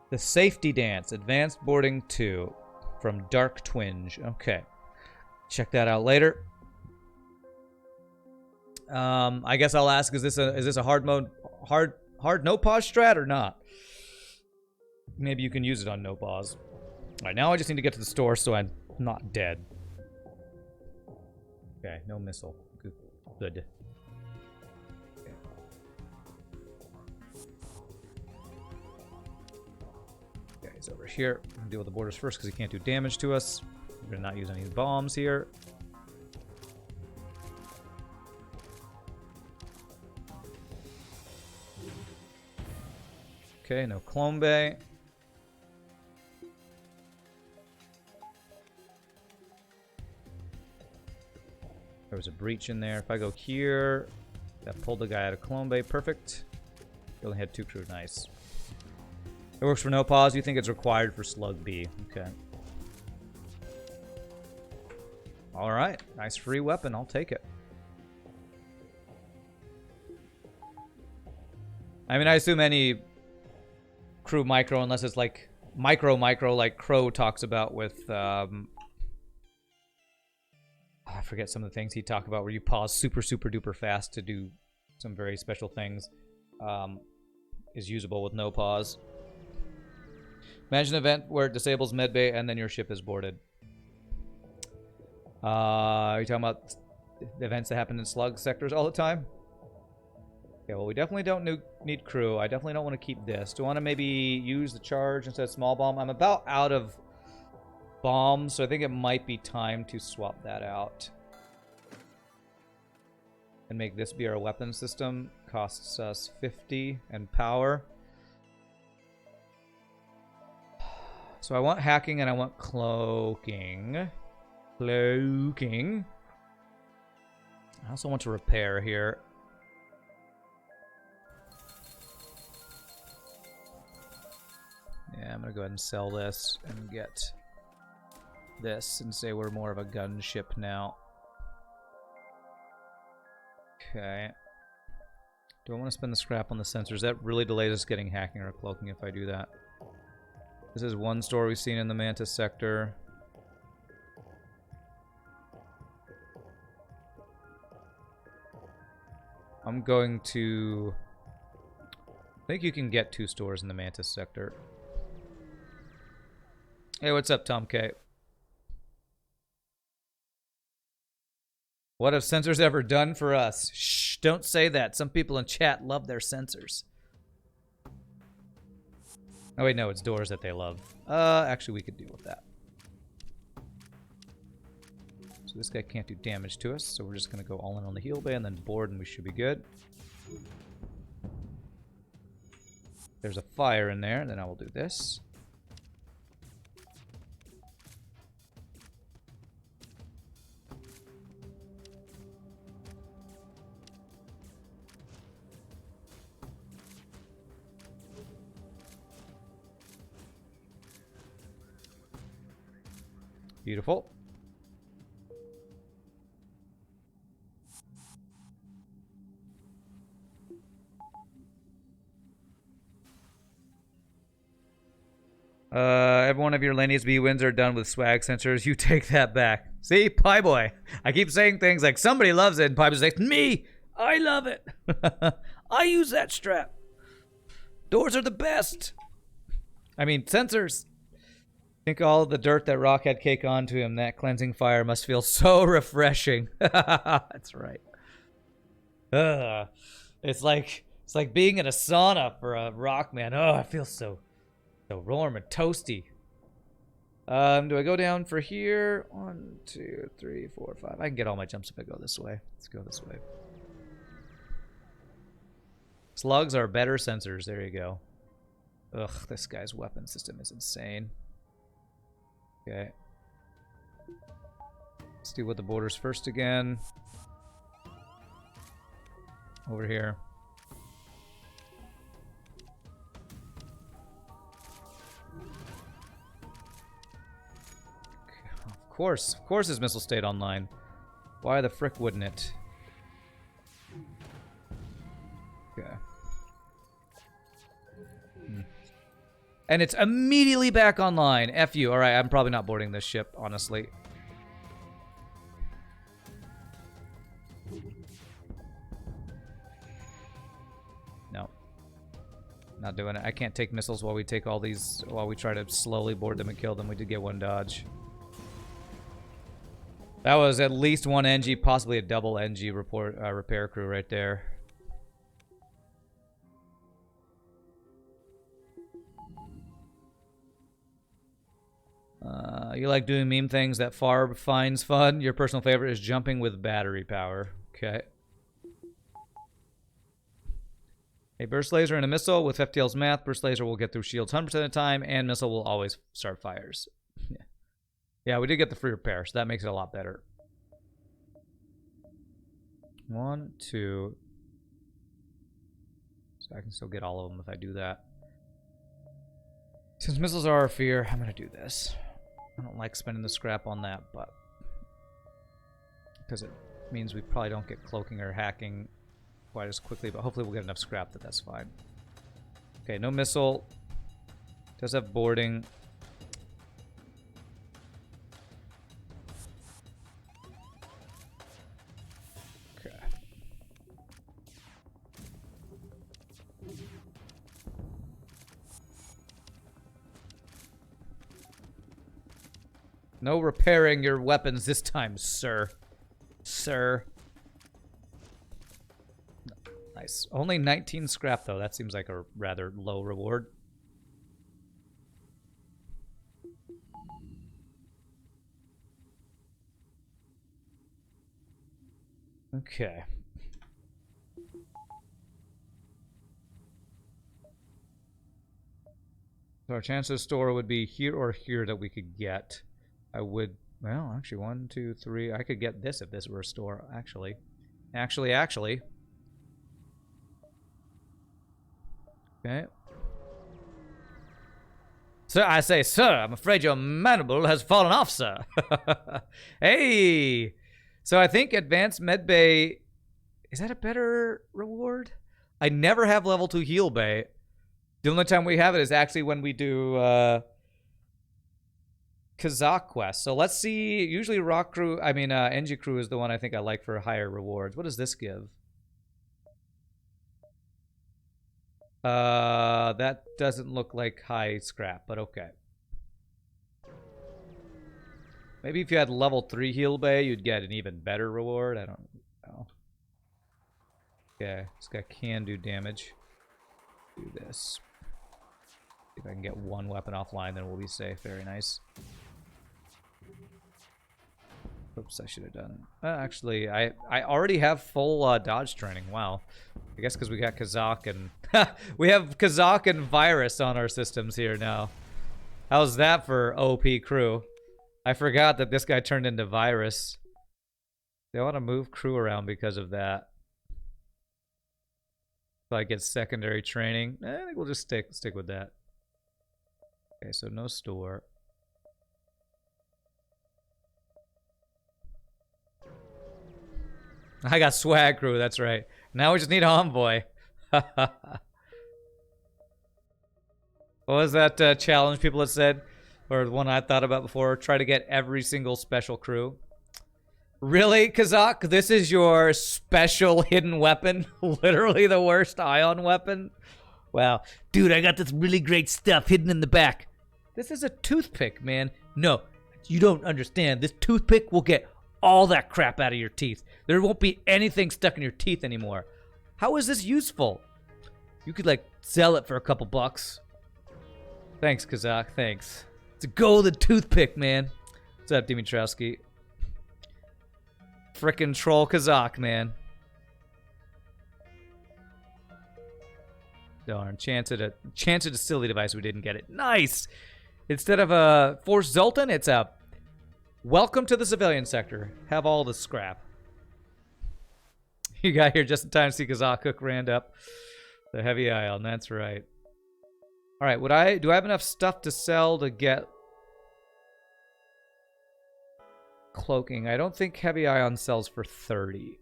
The Safety Dance, Advanced Boarding 2 from Dark Twinge. Okay. Check that out later. I guess I'll ask, is this a hard mode hard no pause strat or not? Maybe you can use it on no pause. Alright, now I just need to get to the store so I'm not dead. Okay, no missile. Good. Okay. Okay, he's over here. I'm gonna deal with the borders first because he can't do damage to us. We're gonna not use any bombs here. Okay, no Clone Bay. There was a breach in there. If I go here, that pulled the guy out of Clone Bay. Perfect. He only had 2 crew. Nice. It works for no pause. You think it's required for Slug B. Okay. Alright. Nice free weapon. I'll take it. I mean, I assume any crew micro, unless it's like micro like Crow talks about with I forget some of the things he talked about where you pause super duper fast to do some very special things. Is usable with no pause. Imagine an event where it disables medbay and then your ship is boarded. Are you talking about the events that happen in slug sectors all the time? Okay, well, we definitely don't need crew. I definitely don't want to keep this. Do I want to maybe use the charge instead of small bomb? I'm about out of bombs, so I think it might be time to swap that out. And make this be our weapon system. Costs us 50 and power. So I want hacking and I want cloaking. Cloaking. I also want to repair here. Yeah, I'm gonna go ahead and sell this and get this and say we're more of a gunship now. Okay. Do I want to spend the scrap on the sensors? That really delays us getting hacking or cloaking if I do that. This is one store we've seen in the Mantis sector. I'm going to... I think you can get 2 stores in the Mantis sector. Hey, what's up, Tom K? What have sensors ever done for us? Shh, don't say that. Some people in chat love their sensors. Oh wait, no, it's doors that they love. Actually, we could deal with that. So this guy can't do damage to us, so we're just gonna go all in on the heal bay and then board, and we should be good. There's a fire in there, then I will do this. Beautiful. Every one of your Lanius B wins are done with swag sensors. You take that back. See, Pie Boy. I keep saying things like somebody loves it, and Pie Boy's like, me, I love it. I use that strap. Doors are the best. I mean, sensors. Think all the dirt that Rock had cake onto him. That cleansing fire must feel so refreshing. That's right. It's like being in a sauna for a Rock man. Oh, it feels so warm and toasty. Do I go down for here? 1, 2, 3, 4, 5. I can get all my jumps if I go this way. Let's go this way. Slugs are better sensors. There you go. Ugh, this guy's weapon system is insane. Okay. Let's deal with the borders first again. Over here. Of course his missile stayed online. Why the frick wouldn't it? Okay. And it's immediately back online. F you. Alright, I'm probably not boarding this ship, honestly. No. Not doing it. I can't take missiles while we take all these, while we try to slowly board them and kill them. We did get 1 dodge. That was at least 1 NG, possibly a double NG repair crew right there. You like doing meme things that Farb finds fun. Your personal favorite is jumping with battery power. Okay. A burst laser and a missile. With FTL's math, burst laser will get through shields 100% of the time, and missile will always start fires. Yeah, we did get the free repair, so that makes it a lot better. 1, 2. So I can still get all of them if I do that. Since missiles are our fear, I'm going to do this. I don't like spending the scrap on that, but... because it means we probably don't get cloaking or hacking quite as quickly, but hopefully we'll get enough scrap that that's fine. Okay, no missile. Does have boarding. Okay. No repairing your weapons this time, sir. Sir. Nice. Only 19 scrap, though. That seems like a rather low reward. Okay. So our chances store would be here or here that we could get. I would, well, actually, 1, 2, 3. I could get this if this were a store, actually. Actually. Okay. Sir, I say, sir, I'm afraid your mandible has fallen off, sir. Hey! So I think Advanced Medbay, is that a better reward? I never have level 2 heal bay. The only time we have it is actually when we do Kazakh quest. So let's see. Usually Rock Crew, NG Crew is the one I think I like for higher rewards. What does this give? That doesn't look like high scrap, but okay. Maybe if you had level 3 heal bay, you'd get an even better reward. I don't know. Okay, this guy can do damage. Do this. If I can get one weapon offline, then we'll be safe. Very nice. Oops, I should have done. Actually, I already have full dodge training. Wow. I guess because we got Kazakh and we have Kazakh and Virus on our systems here now. How's that for OP crew? I forgot that this guy turned into Virus. They want to move crew around because of that. So I get secondary training. I think we'll just stick with that. Okay, so no store. I got swag crew, that's right. Now we just need envoy. What was that challenge people had said? Or the one I thought about before? Try to get every single special crew. Really, Kazakh? This is your special hidden weapon? Literally the worst ion weapon? Wow. Dude, I got this really great stuff hidden in the back. This is a toothpick, man. No, you don't understand. This toothpick will get all that crap out of your teeth. There won't be anything stuck in your teeth anymore. How is this useful? You could, like, sell it for a couple bucks. Thanks, Kazakh. Thanks. It's a golden toothpick, man. What's up, Dimitrowski? Frickin' troll Kazakh, man. Darn, chanced a silly device. We didn't get it. Nice! Instead of a Force Zoltan, it's a welcome to the civilian sector. Have all the scrap. You got here just in time to see Kazakh cook Rand up. The heavy ion, that's right. Alright, do I have enough stuff to sell to get cloaking? I don't think heavy ion sells for 30.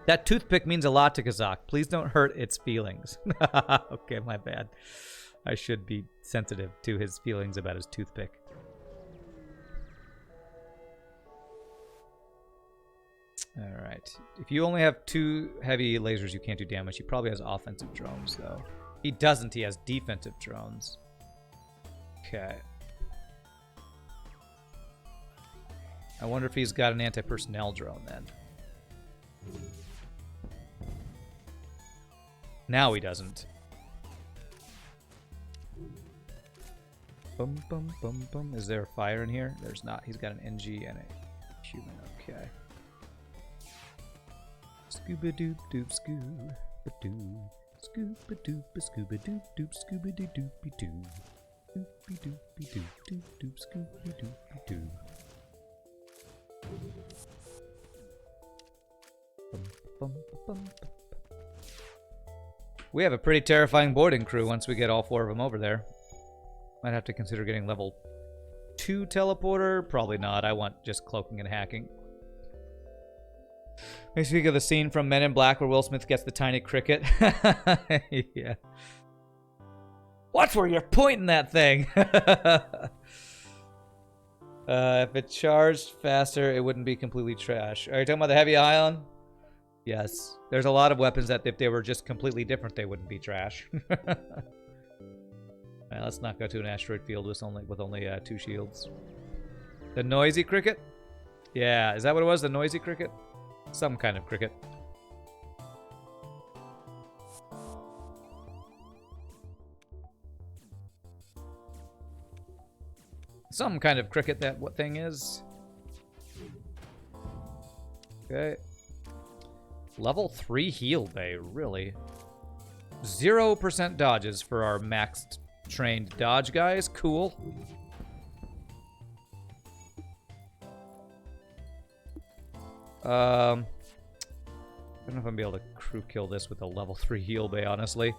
That toothpick means a lot to Kazakh. Please don't hurt its feelings. Okay, my bad. I should be sensitive to his feelings about his toothpick. Alright. If you only have 2 heavy lasers, you can't do damage. He probably has offensive drones, though. He doesn't. He has defensive drones. Okay. I wonder if he's got an anti-personnel drone, then. Now he doesn't. Bum, bum, bum, bum. Is there a fire in here? There's not. He's got an NG and a human. Okay. Scuba doop doop scoob doo. Scuba doop scuba doop doop scuba doo doopy doo. Doopy doopy doop doop doop scuba doopy doo. We have a pretty terrifying boarding crew once we get all 4 of them over there. Might have to consider getting level 2 teleporter. Probably not. I want just cloaking and hacking. Makes me think of the scene from Men in Black where Will Smith gets the tiny cricket. Yeah. Watch where you're pointing that thing. If it charged faster, it wouldn't be completely trash. Are you talking about the heavy ion? Yes. There's a lot of weapons that if they were just completely different, they wouldn't be trash. Alright, let's not go to an asteroid field with only 2 shields. The noisy cricket? Yeah, is that what it was? The noisy cricket? Some kind of cricket. Some kind of cricket, that what thing is. Okay. Level 3 heal bay, really? 0% dodges for our maxed trained dodge guys. Cool. I don't know if I'm gonna be able to crew kill this with a level 3 heal bay, honestly.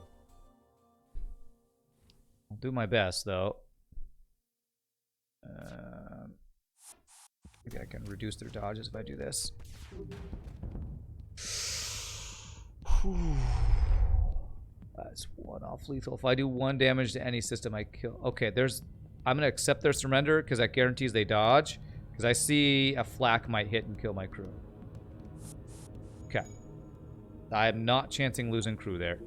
I'll do my best, though. Maybe I can reduce their dodges if I do this. That's 1 off lethal. If I do 1 damage to any system, I kill. Okay, I'm gonna accept their surrender because that guarantees they dodge. Because I see a flak might hit and kill my crew. Okay. I am not chancing losing crew there.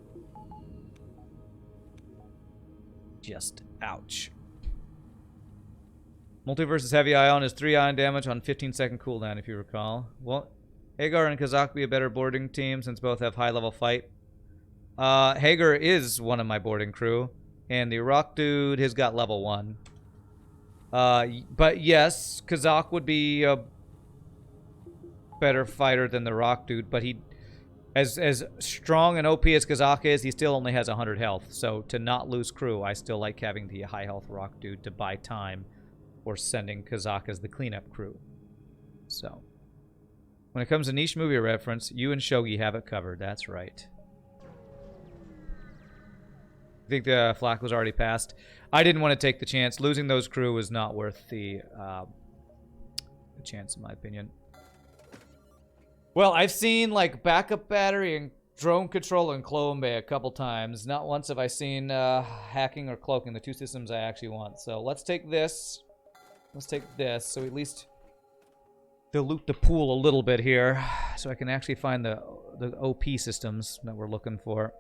Just ouch. Multiverse is heavy ion is 3 ion damage on 15-second cooldown, if you recall. Well, Hagar and Kazak be a better boarding team since both have high-level fight. Hagar is one of my boarding crew, and the rock dude has got level 1. But yes, Kazak would be a better fighter than the rock dude, but he, as strong and OP as Kazak is, he still only has 100 health. So to not lose crew, I still like having the high health rock dude to buy time, or sending Kazak as the cleanup crew. So when it comes to niche movie reference, you and Shogi have it covered. That's right. I think the flak was already passed. I didn't want to take the chance. Losing those crew was not worth the chance, in my opinion. Well, I've seen like backup battery and drone control and clone bay a couple times. Not once have I seen hacking or cloaking, the 2 systems I actually want. So let's take this. Let's take this, so at least dilute the pool a little bit here, so I can actually find the OP systems that we're looking for.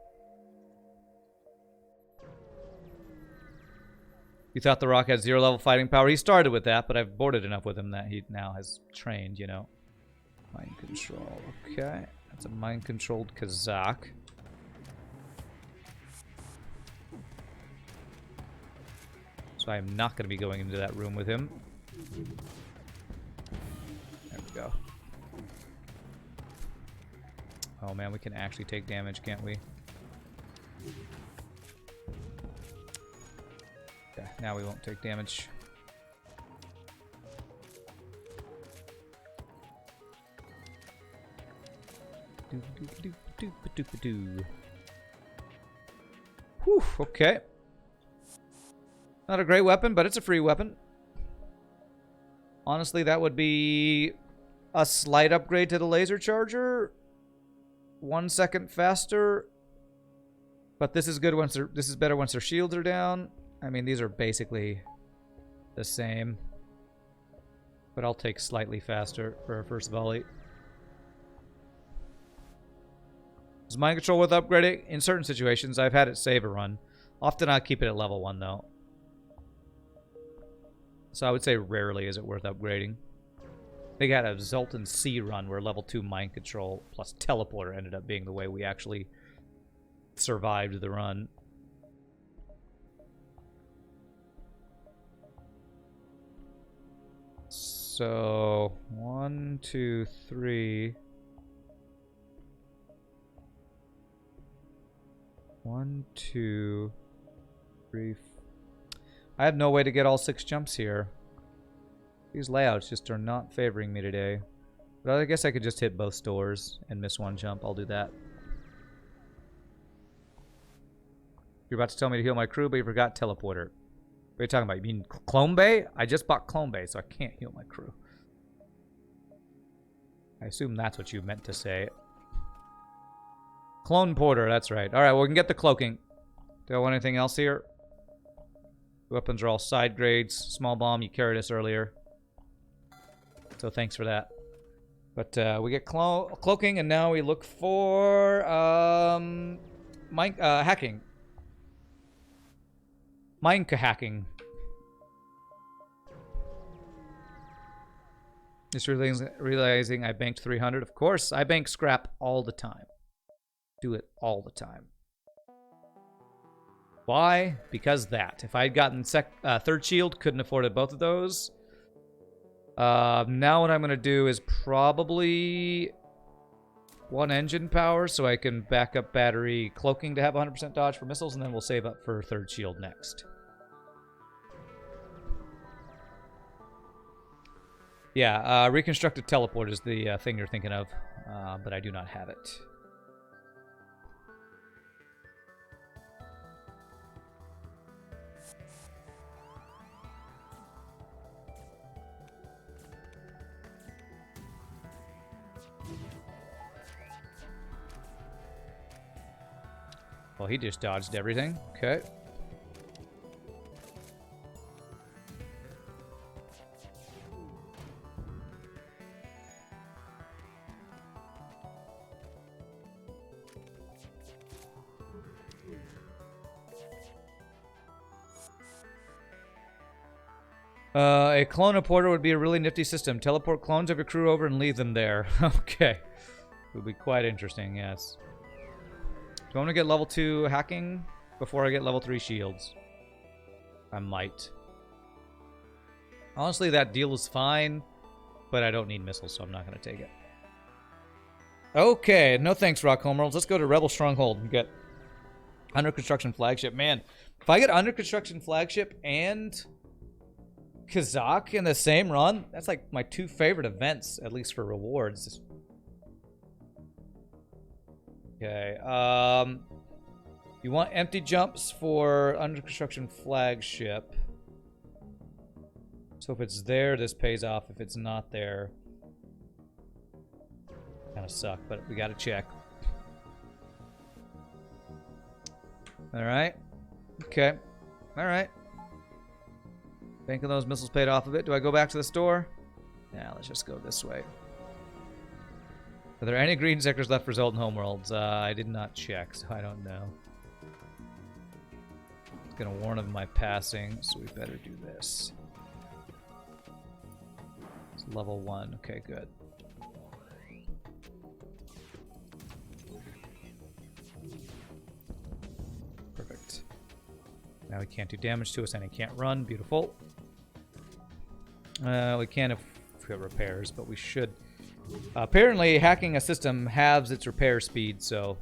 You thought the Rock had 0 level fighting power? He started with that, but I've boarded enough with him that he now has trained, you know. Mind control, okay. That's a mind-controlled Kazak. So I am not going to be going into that room with him. There we go. Oh man, we can actually take damage, can't we? Yeah, now we won't take damage. Whew, okay. Not a great weapon, but it's a free weapon. Honestly, that would be a slight upgrade to the laser charger. 1 second faster. But this is good once this is better once their shields are down. I mean, these are basically the same. But I'll take slightly faster for our first volley. Is mind control worth upgrading? In certain situations, I've had it save a run. Often I keep it at level 1 though. So I would say rarely is it worth upgrading. They got a Zoltan C run where level 2 mind control plus teleporter ended up being the way we actually survived the run. So 1, 2, 3. 1, 2, 3. I have no way to get all 6 jumps here. These layouts just are not favoring me today. But I guess I could just hit both stores and miss 1 jump. I'll do that. You're about to tell me to heal my crew, but you forgot teleporter. What are you talking about? You mean Clone Bay? I just bought Clone Bay, so I can't heal my crew. I assume that's what you meant to say. Clone Porter, that's right. Alright, well, we can get the cloaking. Do I want anything else here? The weapons are all side grades. Small bomb, you carried us earlier. So thanks for that. But we get cloaking, and now we look for hacking. Minecraft-hacking. Just realizing I banked 300. Of course, I bank scrap all the time. Do it all the time. Why? Because that. If I had gotten third shield, couldn't afford both of those. Now what I'm going to do is probably 1 engine power so I can back up battery cloaking to have 100% dodge for missiles, and then we'll save up for 3rd shield next. Yeah, reconstructed teleport is the thing you're thinking of, but I do not have it. Well, he just dodged everything. Okay. A clone porter would be a really nifty system. Teleport clones of your crew over and leave them there. Okay. It would be quite interesting, yes. Do I want to get level 2 hacking before I get level 3 shields? I might. Honestly, that deal is fine, but I don't need missiles, so I'm not going to take it. Okay, no thanks, Rock Homeworlds. Let's go to Rebel Stronghold and get under construction flagship. Man, if I get under construction flagship and Kazakh in the same run, that's like my 2 favorite events, at least for rewards. Okay, you want empty jumps for under construction flagship. So if it's there, this pays off. If it's not there, kind of suck, but we gotta check. Alright. Okay. Alright. Thinking those missiles paid off a bit. Do I go back to the store? Yeah, let's just go this way. Are there any green sectors left for Zoltan Homeworlds? I did not check, so I don't know. It's gonna warn of my passing, so we better do this. It's level 1. Okay, good. Perfect. Now he can't do damage to us and he can't run. Beautiful. We can if we have repairs, but we should. Apparently, hacking a system halves its repair speed, so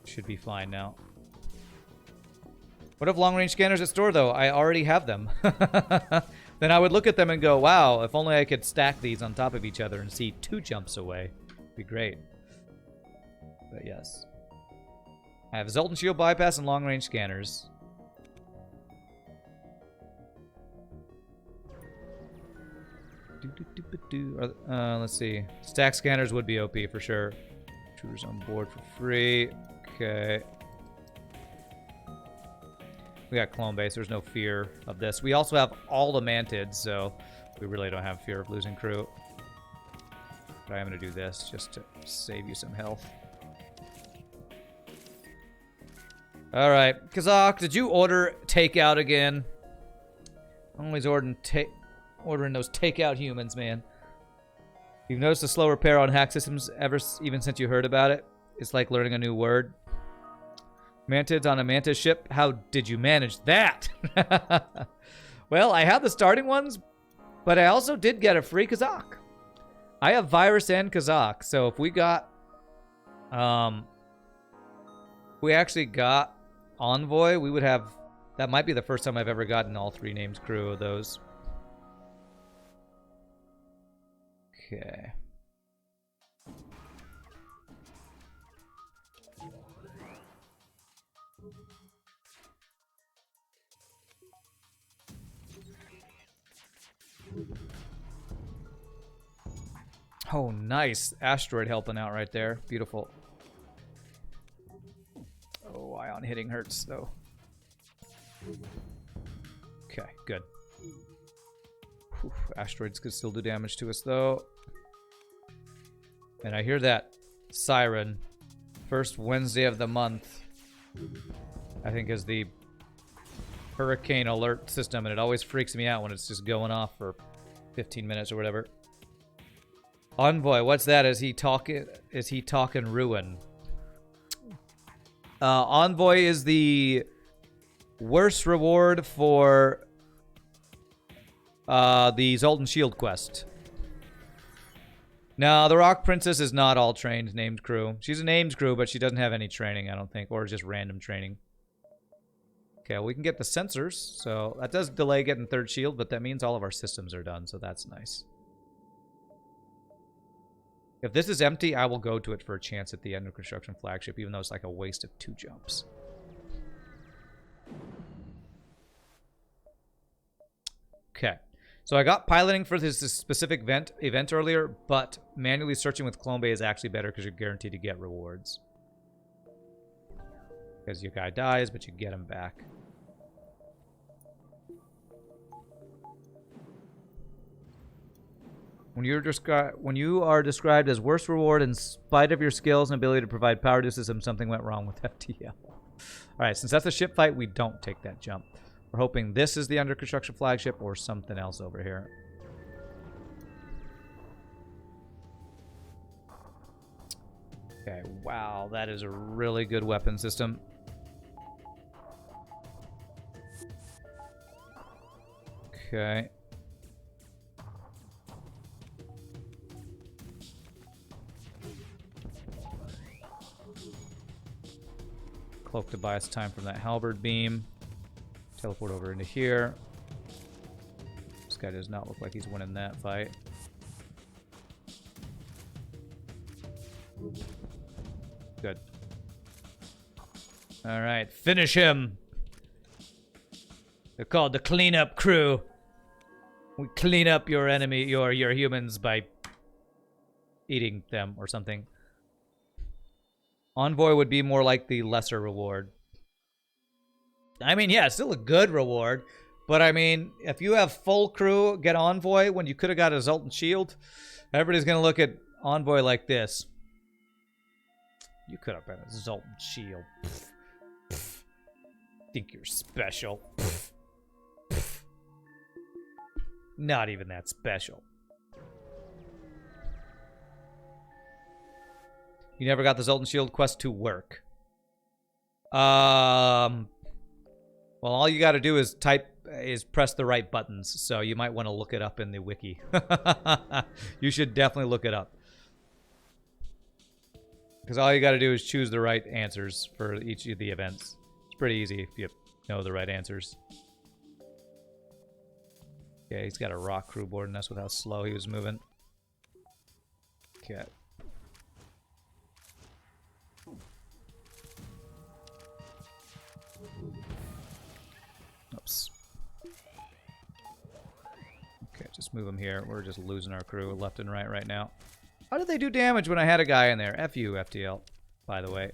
should be fine now. What if long-range scanners at store, though? I already have them. Then I would look at them and go, wow, if only I could stack these on top of each other and see 2 jumps away. It'd be great. But yes. I have Zoltan Shield Bypass and long-range scanners. Let's see. Stack scanners would be OP for sure. Intruders on board for free. Okay. We got clone base. There's no fear of this. We also have all the mantids, so we really don't have fear of losing crew. But I am going to do this just to save you some health. Alright. Kazakh, did you order takeout again? I'm always ordering those takeout humans, man. You've noticed a slow repair on hack systems even since you heard about it? It's like learning a new word. Mantids on a Mantis ship? How did you manage that? Well, I have the starting ones, but I also did get a free Kazakh. I have Virus and Kazakh, so if we got... we actually got Envoy, we would have... That might be the first time I've ever gotten all 3 names crew of those. Okay. Oh, nice. Asteroid helping out right there. Beautiful. Oh, ion hitting hurts, though. Okay, good. Whew, asteroids could still do damage to us, though. And I hear that siren. First Wednesday of the month, I think, is the hurricane alert system, and it always freaks me out when it's just going off for 15 minutes or whatever. Envoy, what's that? Is he talking ruin? Envoy is the worst reward for the Zoltan Shield quest. No, the Rock Princess is not all trained named crew. She's a named crew, but she doesn't have any training, I don't think, or just random training. Okay, well, we can get the sensors, so that does delay getting third shield, but that means all of our systems are done, so that's nice. If this is empty, I will go to it for a chance at the under construction flagship, even though it's like a waste of 2 jumps. Okay. So I got piloting for this specific event earlier, but manually searching with Clone Bay is actually better because you're guaranteed to get rewards. Because your guy dies, but you get him back. When you are described as worst reward in spite of your skills and ability to provide power to systems, something went wrong with FTL. Alright, since that's a ship fight, we don't take that jump. We're hoping this is the under construction flagship or something else over here. Okay, wow, that is a really good weapon system. Okay. Cloak to buy us time from that halberd beam. Teleport over into here. This guy does not look like he's winning that fight. Good. Alright, finish him! They're called the cleanup crew. We clean up your enemy, your humans by eating them or something. Envoy would be more like the lesser reward. I mean, yeah, it's still a good reward. But, I mean, if you have full crew, get Envoy when you could have got a Zoltan Shield, everybody's going to look at Envoy like this. You could have been a Zoltan Shield. Pfft. Pfft. Think you're special. Pfft. Pfft. Not even that special. You never got the Zoltan Shield quest to work. Well, all you got to do is press the right buttons. So you might want to look it up in the wiki. You should definitely look it up. Because all you got to do is choose the right answers for each of the events. It's pretty easy if you know the right answers. Okay, he's got a rock crew boarding us with how slow he was moving. Okay. Oops. Okay, just move him here. We're just losing our crew left and right now. How did they do damage when I had a guy in there? F you, FTL, by the way.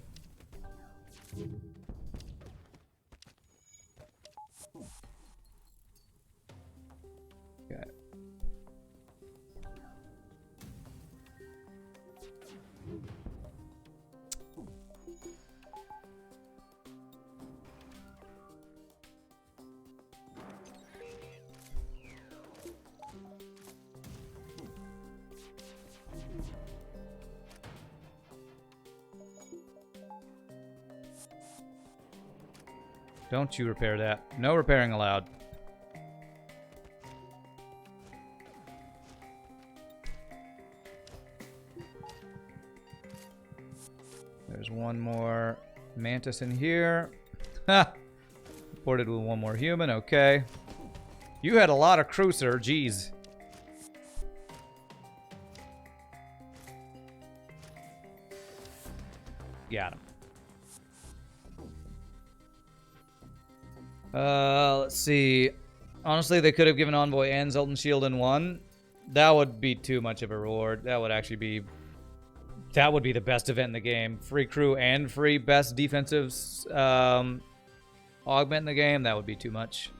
Okay. Don't you repair that. No repairing allowed. There's one more Mantis in here. Ha! Ported with one more human. Okay. You had a lot of crew, sir. Jeez. Got him. Let's see. Honestly, they could have given Envoy and Zoltan Shield in one. That would be too much of a reward. That would actually be... That would be the best event in the game. Free crew and free best defensive augment in the game. That would be too much.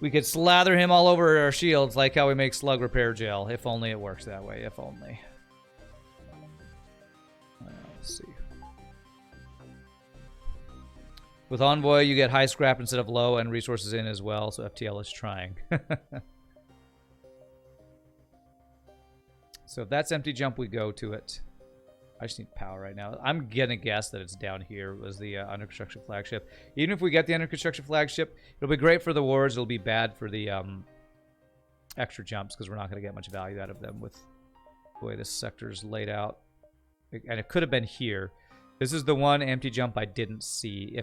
We could slather him all over our shields like how we make slug repair gel. If only it works that way. If only. Let's see. With Envoy, you get high scrap instead of low and resources in as well, so FTL is trying. So if that's empty jump, we go to it. I just need power right now. I'm gonna guess that it's down here was the under construction flagship. Even if we get the under construction flagship, it'll be great for the wars. It'll be bad for the extra jumps because we're not gonna get much value out of them with The way this sector is laid out. And it could have been here. This is the one empty jump I didn't see.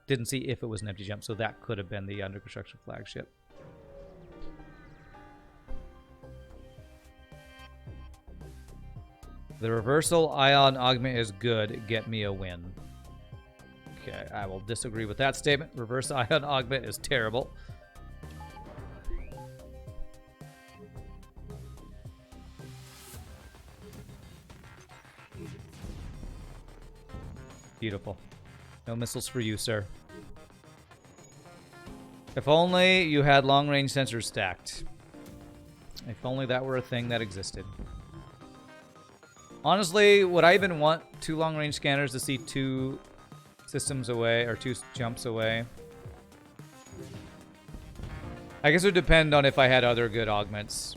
Didn't see if it was an empty jump, so that could have been the under construction flagship. The reversal ion augment is good. Get me a win. Okay, I will disagree with that statement. Reverse ion augment is terrible. Beautiful. No missiles for you, sir. If only you had long-range sensors stacked. If only that were a thing that existed. Honestly, would I even want 2 long-range scanners to see 2 systems away, or 2 jumps away? I guess it would depend on if I had other good augments.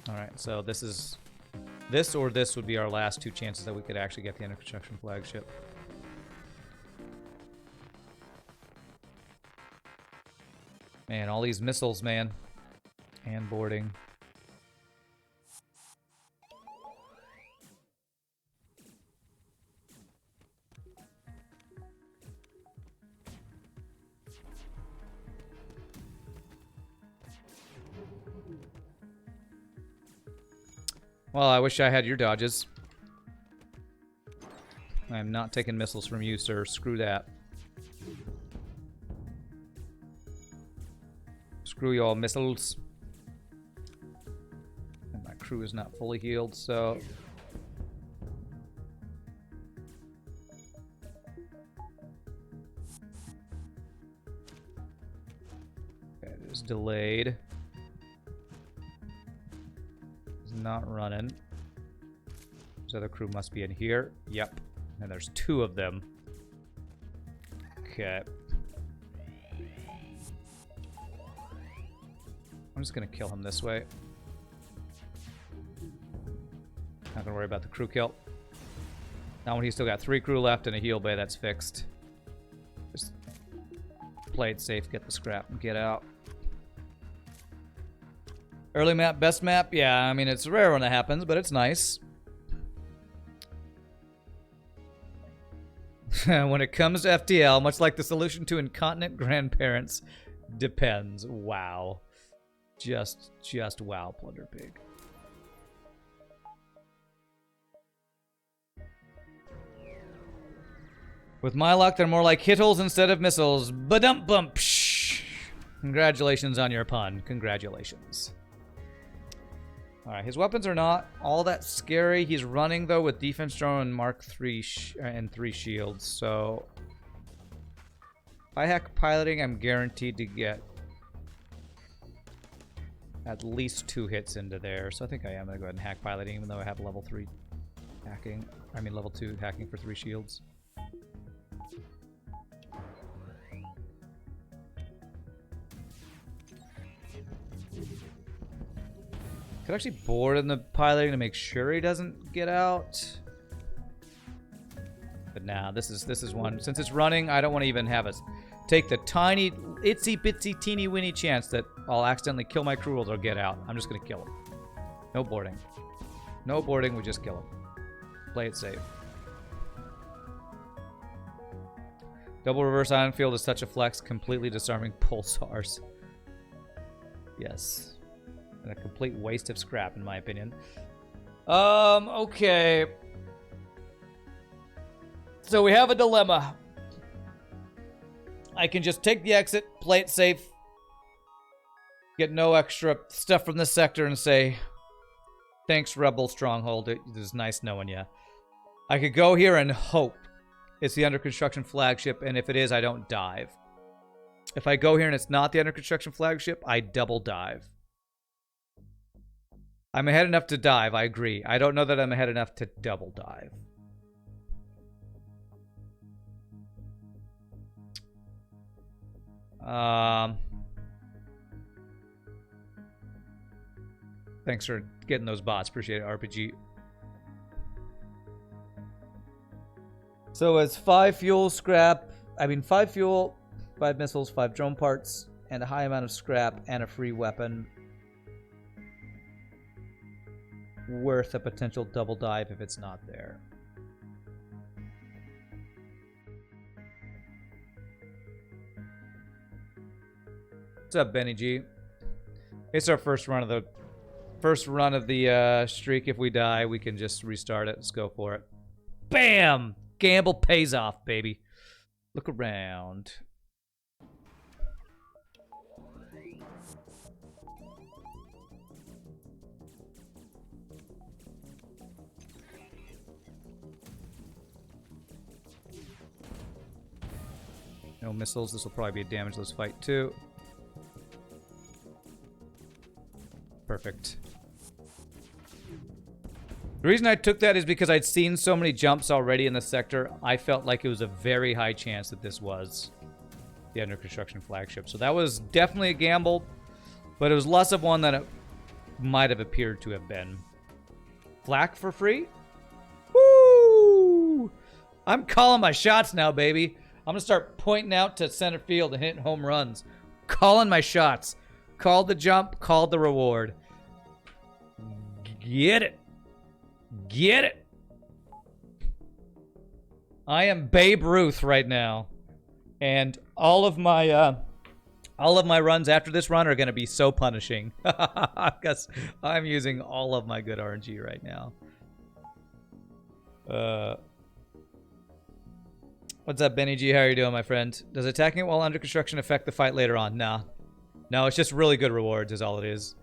Alright, so this is... This or this would be our last 2 chances that we could actually get the under construction flagship. Man, all these missiles, man. And boarding. Well, I wish I had your dodges. I'm not taking missiles from you, sir. Screw that. Screw your missiles. And my crew is not fully healed, so... Okay, it is delayed. Not running. This other crew must be in here. Yep. And there's 2 of them. Okay. I'm just gonna kill him this way. Not gonna worry about the crew kill. Now when he's still got 3 crew left and a heal bay, that's fixed. Just play it safe, get the scrap, and get out. Early map, best map? Yeah, I mean, it's rare when it happens, but it's nice. When it comes to FTL, much like the solution to incontinent grandparents, depends. Wow. Just wow, Plunder Pig. With my luck, they're more like hit holes instead of missiles. Ba-dump bump. Congratulations on your pun. Congratulations. Alright, his weapons are not all that scary. He's running, though, with Defense Drone and Mark 3 and 3 shields, so... If I hack piloting, I'm guaranteed to get at least 2 hits into there, so I think I am going to go ahead and hack piloting, even though I have level 3 hacking. I mean, level 2 hacking for 3 shields. Could actually board in the piloting to make sure he doesn't get out. But nah, this is one. Since it's running, I don't want to even have us take the tiny, itsy bitsy teeny weeny chance that I'll accidentally kill my crew or they'll get out. I'm just gonna kill him. No boarding. No boarding, we just kill him. Play it safe. Double reverse ion field is such a flex, completely disarming pulsars. Yes. And a complete waste of scrap, in my opinion. Okay. So we have a dilemma. I can just take the exit, play it safe, get no extra stuff from this sector, and say, thanks, Rebel Stronghold. It is nice knowing you. I could go here and hope it's the under construction flagship, and if it is, I don't dive. If I go here and it's not the under construction flagship, I double dive. I'm ahead enough to dive, I agree. I don't know that I'm ahead enough to double dive. Thanks for getting those bots. Appreciate it, RPG. So it's 5 fuel, scrap. I mean, 5 fuel, 5 missiles, 5 drone parts, and a high amount of scrap and a free weapon. worth a potential double dive if it's not there. What's up, Benny G? It's our first run of the streak. If we die, we can just restart it. Let's go for it. Bam! Gamble pays off, baby. Look around. No missiles. This will probably be a damageless fight, too. Perfect. The reason I took that is because I'd seen so many jumps already in the sector. I felt like it was a very high chance that this was the under construction flagship. So that was definitely a gamble, but it was less of one than it might have appeared to have been. Flak for free? Woo! I'm calling my shots now, baby. I'm going to start pointing out to center field and hitting home runs. Calling my shots. Called the jump, called the reward. Get it. Get it. I am Babe Ruth right now. And all of my runs after this run are going to be so punishing. Because I'm using all of my good RNG right now. What's up, Benny G? How are you doing, my friend? Does attacking it while under construction affect the fight later on? Nah. No, it's just really good rewards is all it is.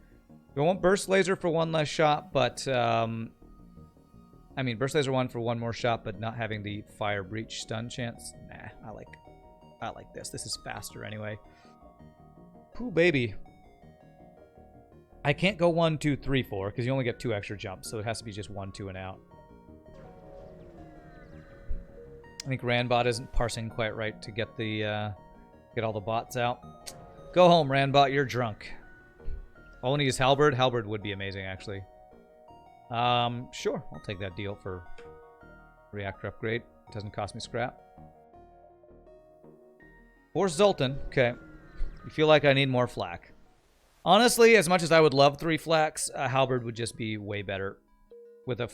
We want Burst Laser for one less shot, but... I mean, Burst Laser 1 for one more shot, but not having the Fire Breach stun chance. Nah, I like this. This is faster anyway. Ooh, baby. I can't go 1, 2, 3, 4, because you only get 2 extra jumps, so it has to be just 1, 2, and out. I think Ranbot isn't parsing quite right to get the get all the bots out. Go home, Ranbot. You're drunk. I want to use Halberd. Halberd would be amazing, actually. Sure. I'll take that deal for reactor upgrade. Doesn't cost me scrap. Or Zoltan. Okay. You feel like I need more flak. Honestly, as much as I would love 3 flaks, Halberd would just be way better. With a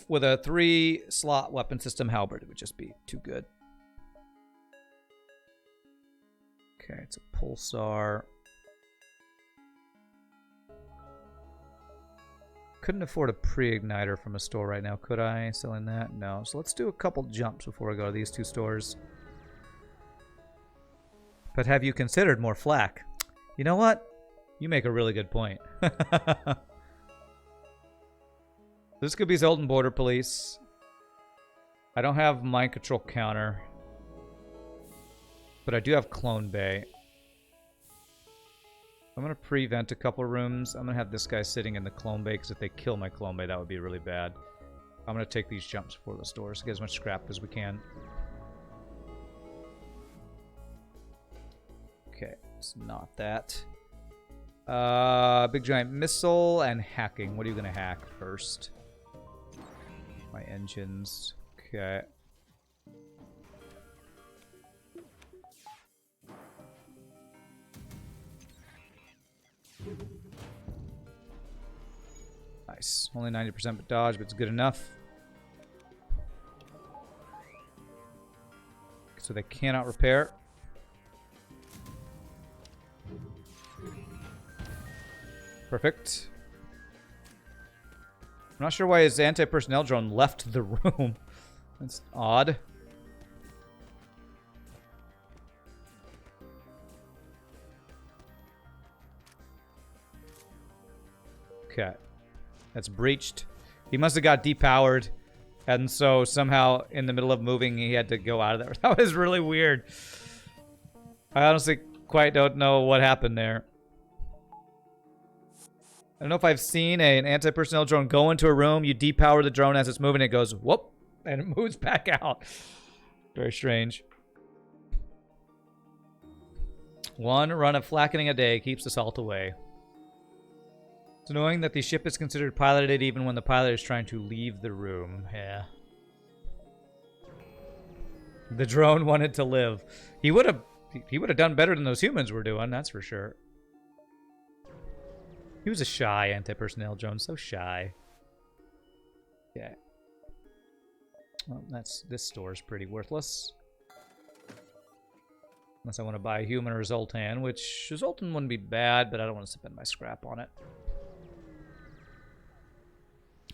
3-slot weapon system, Halberd would just be too good. Okay, it's a pulsar. Couldn't afford a pre-igniter from a store right now, could I? Selling that? No. So let's do a couple jumps before we go to these 2 stores. But have you considered more flak? You know what? You make a really good point. This could be Zoltan Border Police. I don't have Mind Control Counter. But I do have Clone Bay. I'm going to prevent a couple rooms. I'm going to have this guy sitting in the Clone Bay, because if they kill my Clone Bay, that would be really bad. I'm going to take these jumps before the stores to get as much scrap as we can. Okay, it's not that. Big Giant Missile and hacking. What are you going to hack first? My engines. Okay. Nice. Only 90% dodge, but it's good enough. So they cannot repair. Perfect. I'm not sure why his anti-personnel drone left the room. That's odd. Okay. That's breached. He must have got depowered. And so somehow in the middle of moving, he had to go out of there. That was really weird. I honestly quite don't know what happened there. I don't know if I've seen an anti-personnel drone go into a room, you depower the drone as it's moving, it goes, whoop, and it moves back out. Very strange. One run of flackening a day keeps the salt away. It's annoying that the ship is considered piloted even when the pilot is trying to leave the room. Yeah. The drone wanted to live. He would have done better than those humans were doing, that's for sure. He was a shy anti-personnel drone, so shy. Okay. Well, this store is pretty worthless. Unless I want to buy a human or a Zoltan, which Zoltan wouldn't be bad, but I don't want to spend my scrap on it.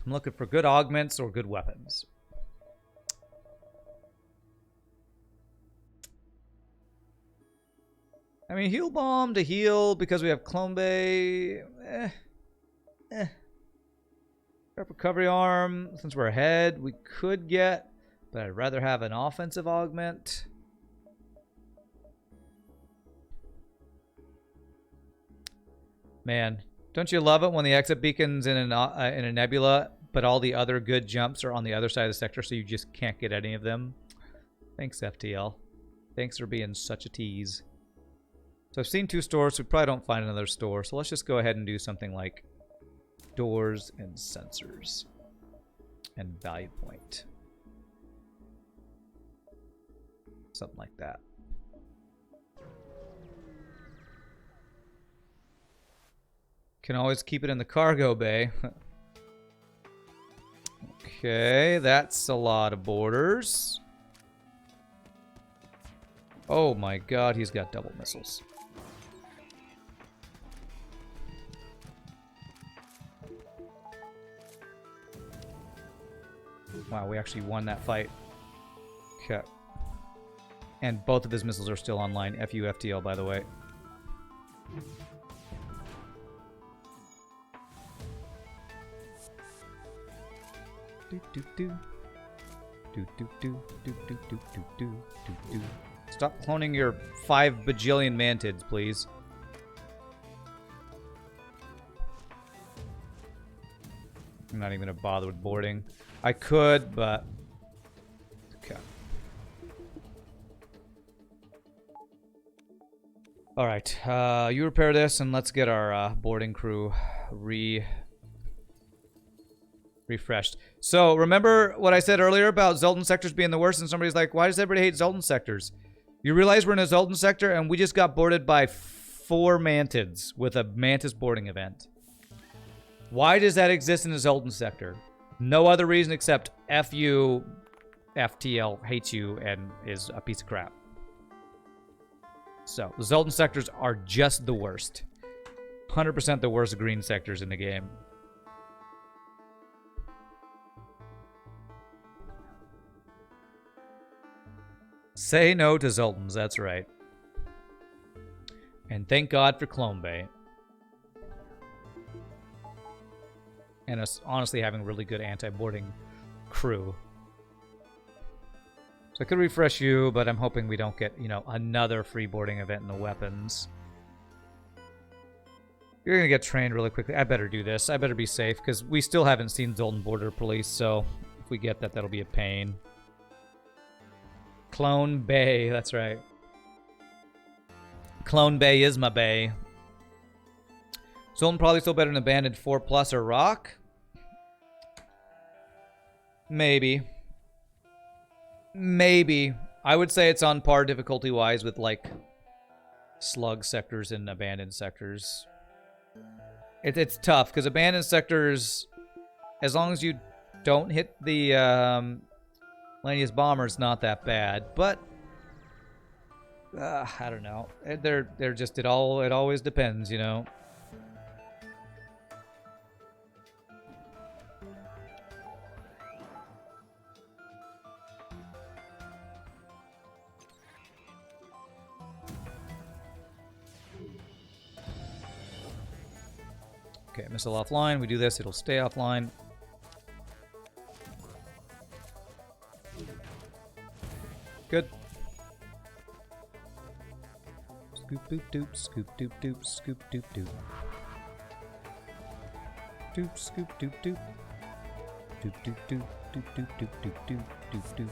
I'm looking for good augments or good weapons. I mean, heal bomb to heal because we have Clone Bay. Recovery arm, since we're ahead, we could get, but I'd rather have an offensive augment. Man, don't you love it when the exit beacon's in a nebula, but all the other good jumps are on the other side of the sector, so you just can't get any of them? Thanks, FTL. Thanks for being such a tease. So I've seen 2 stores, so we probably don't find another store. So let's just go ahead and do something like doors and sensors and value point. Something like that. Can always keep it in the cargo bay. Okay, that's a lot of borders. Oh my god, he's got double missiles. Wow, we actually won that fight. Okay. And both of his missiles are still online. FU FTL, by the way. Stop cloning your 5 bajillion mantids, please. I'm not even gonna bother with boarding. I could, but okay. All right, you repair this, and let's get our boarding crew refreshed. So remember what I said earlier about Zoltan sectors being the worst, and somebody's like, "Why does everybody hate Zoltan sectors?" You realize we're in a Zoltan sector, and we just got boarded by 4 mantids with a Mantis boarding event. Why does that exist in the Zoltan sector? No other reason except FU, FTL hates you and is a piece of crap. So, the Zoltan sectors are just the worst. 100% the worst green sectors in the game. Say no to Zoltans, that's right. And thank God for Clone Bay. And us honestly having really good anti-boarding crew. So I could refresh you, but I'm hoping we don't get, you know, another free boarding event in the weapons. You're gonna get trained really quickly. I better do this. I better be safe, because we still haven't seen Zoltan Border Police, so if we get that, that'll be a pain. Clone Bay, that's right. Clone Bay is my bay. Zoltan probably still better than Abandoned 4+ or Rock? Maybe. Maybe. I would say it's on par difficulty-wise with, like, Slug sectors and Abandoned sectors. It's tough, because Abandoned sectors, as long as you don't hit the Lanius Bomber, it's not that bad. But, I don't know. They're just, it always depends, you know. Okay, missile offline. We do this, it'll stay offline. Good. Scoop doop doop, scoop doop doop, scoop doop doop. Doop, scoop doop doop. Doop doop doop, doop doop doop doop doop doop doop.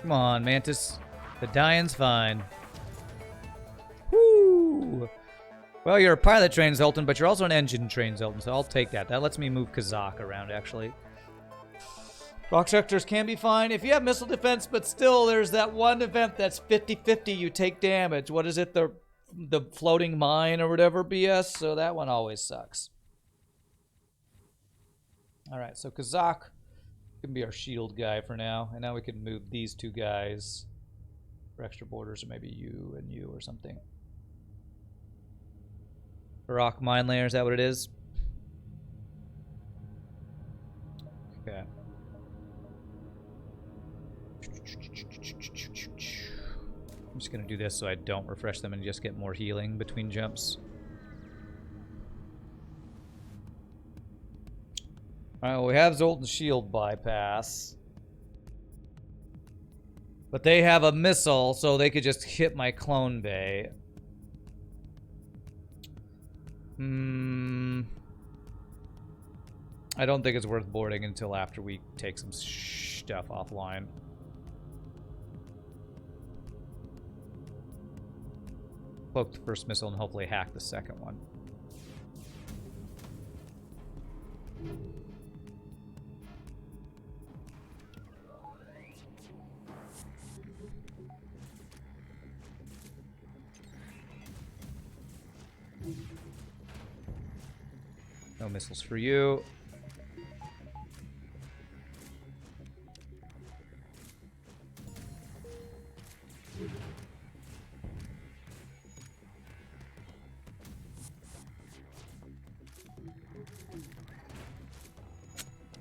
Come on, Mantis. The dying's fine. Woo! Well, you're a pilot trained Zoltan, but you're also an engine trained Zoltan, so I'll take that. That lets me move Kazakh around, actually. Rock sectors can be fine if you have missile defense, but still, there's that one event that's 50-50, you take damage. What is it, the floating mine or whatever BS? So that one always sucks. All right, so Kazakh can be our shield guy for now, and now we can move these two guys for extra borders, or maybe you and you or something. Rock mine layer, is that what it is? Okay. I'm just gonna do this so I don't refresh them and just get more healing between jumps. Alright, well, we have Zoltan's shield bypass. But they have a missile, so they could just hit my clone bay. I don't think it's worth boarding until after we take some stuff offline. Cloak the first missile and hopefully hack the second one. No missiles for you.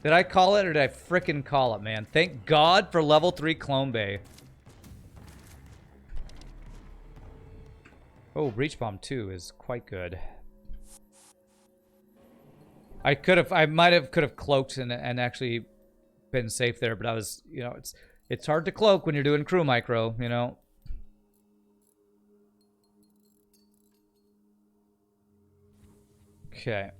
Did I call it or did I frickin' call it, man? Thank God for level 3 Clone Bay. Oh, Breach Bomb 2 is quite good. I might have could have cloaked and actually been safe there, but I was, you know, it's hard to cloak when you're doing crew micro, you know. Okay.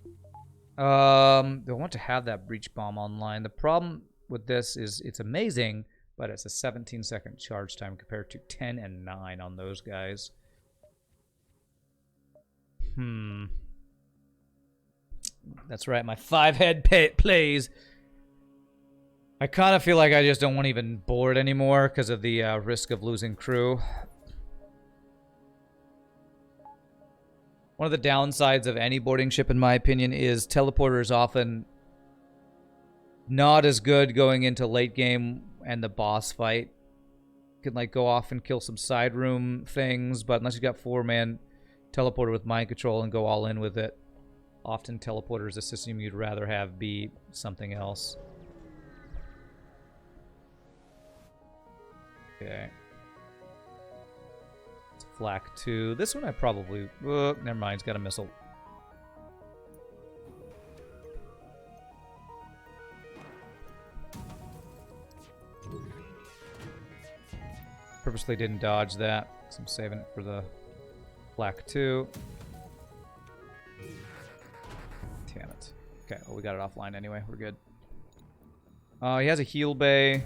I want to have that breach bomb online. The problem with this is it's amazing, but it's a 17-second charge time compared to 10 and 9 on those guys. That's right, my 5-head plays. I kind of feel like I just don't want to even board anymore because of the risk of losing crew. One of the downsides of any boarding ship, in my opinion, is teleporter is often not as good going into late game and the boss fight. You can like go off and kill some side room things, but unless you got 4-man teleporter with mind control and go all in with it, often teleporter is a system you'd rather have be something else. Okay. Flak 2. This one I probably... never mind, it's got a missile. Purposely didn't dodge that, because I'm saving it for the Flak 2. Damn it. Okay, well, we got it offline anyway. We're good. He has a heal bay.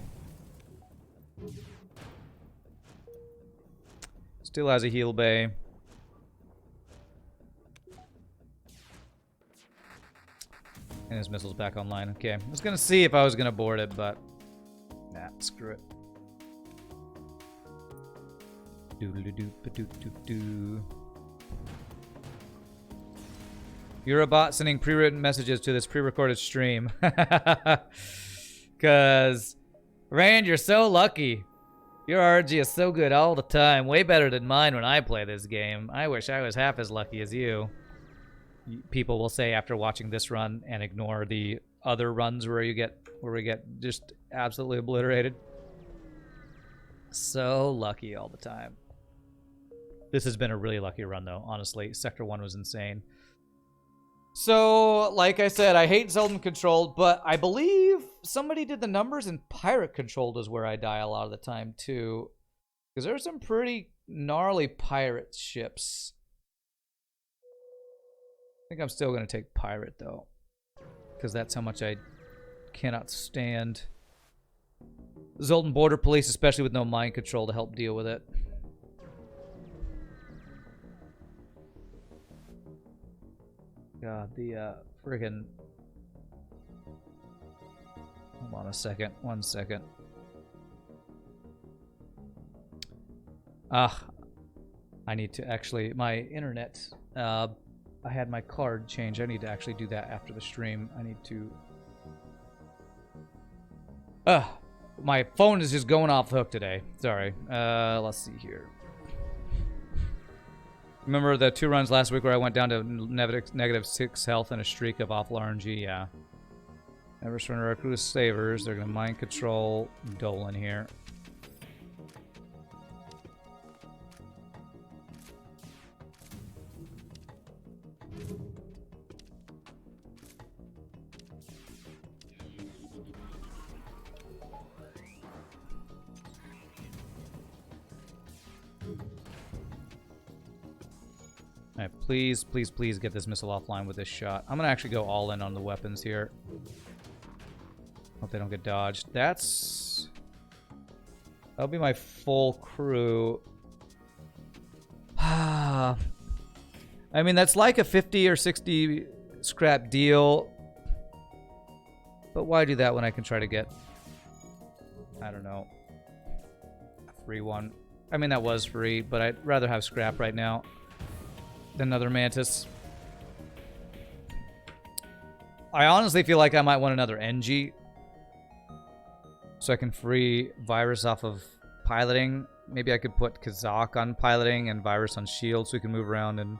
Still has a heal bay. And his missile's back online. Okay, I was gonna see if I was gonna board it, but nah, screw it. Doodle-doo-ba-doo-doo-doo. You're a bot sending pre-written messages to this pre-recorded stream. Cause Rand, you're so lucky. Your RG is so good all the time. Way better than mine when I play this game. I wish I was half as lucky as you. People will say after watching this run and ignore the other runs where we get just absolutely obliterated. So lucky all the time. This has been a really lucky run though, honestly. Sector 1 was insane. So, like I said, I hate Zeldin controlled, but I believe somebody did the numbers and pirate controlled is where I die a lot of the time too. Because there's some pretty gnarly pirate ships. I think I'm still going to take pirate though. Because that's how much I cannot stand Zoltan Border Police, especially with no mind control to help deal with it. God, the friggin'... Hold on a second. 1 second. I need to actually... My internet... I had my card changed. I need to actually do that after the stream. I need to My phone is just going off the hook today. Sorry. Let's see here. Remember the 2 runs last week where I went down to -6 health and a streak of awful RNG? Yeah. Never surrender our crew savers. They're going to mind control Dolan here. Alright, please, please, please get this missile offline with this shot. I'm gonna actually go all in on the weapons here. Hope they don't get dodged. That'll be my full crew. I mean, that's like a 50 or 60 scrap deal. But why do that when I can try to get, I don't know, a free one? I mean, that was free, but I'd rather have scrap right now than another Mantis. I honestly feel like I might want another NG so I can free Virus off of piloting. Maybe I could put Kazakh on piloting and Virus on shield so we can move around and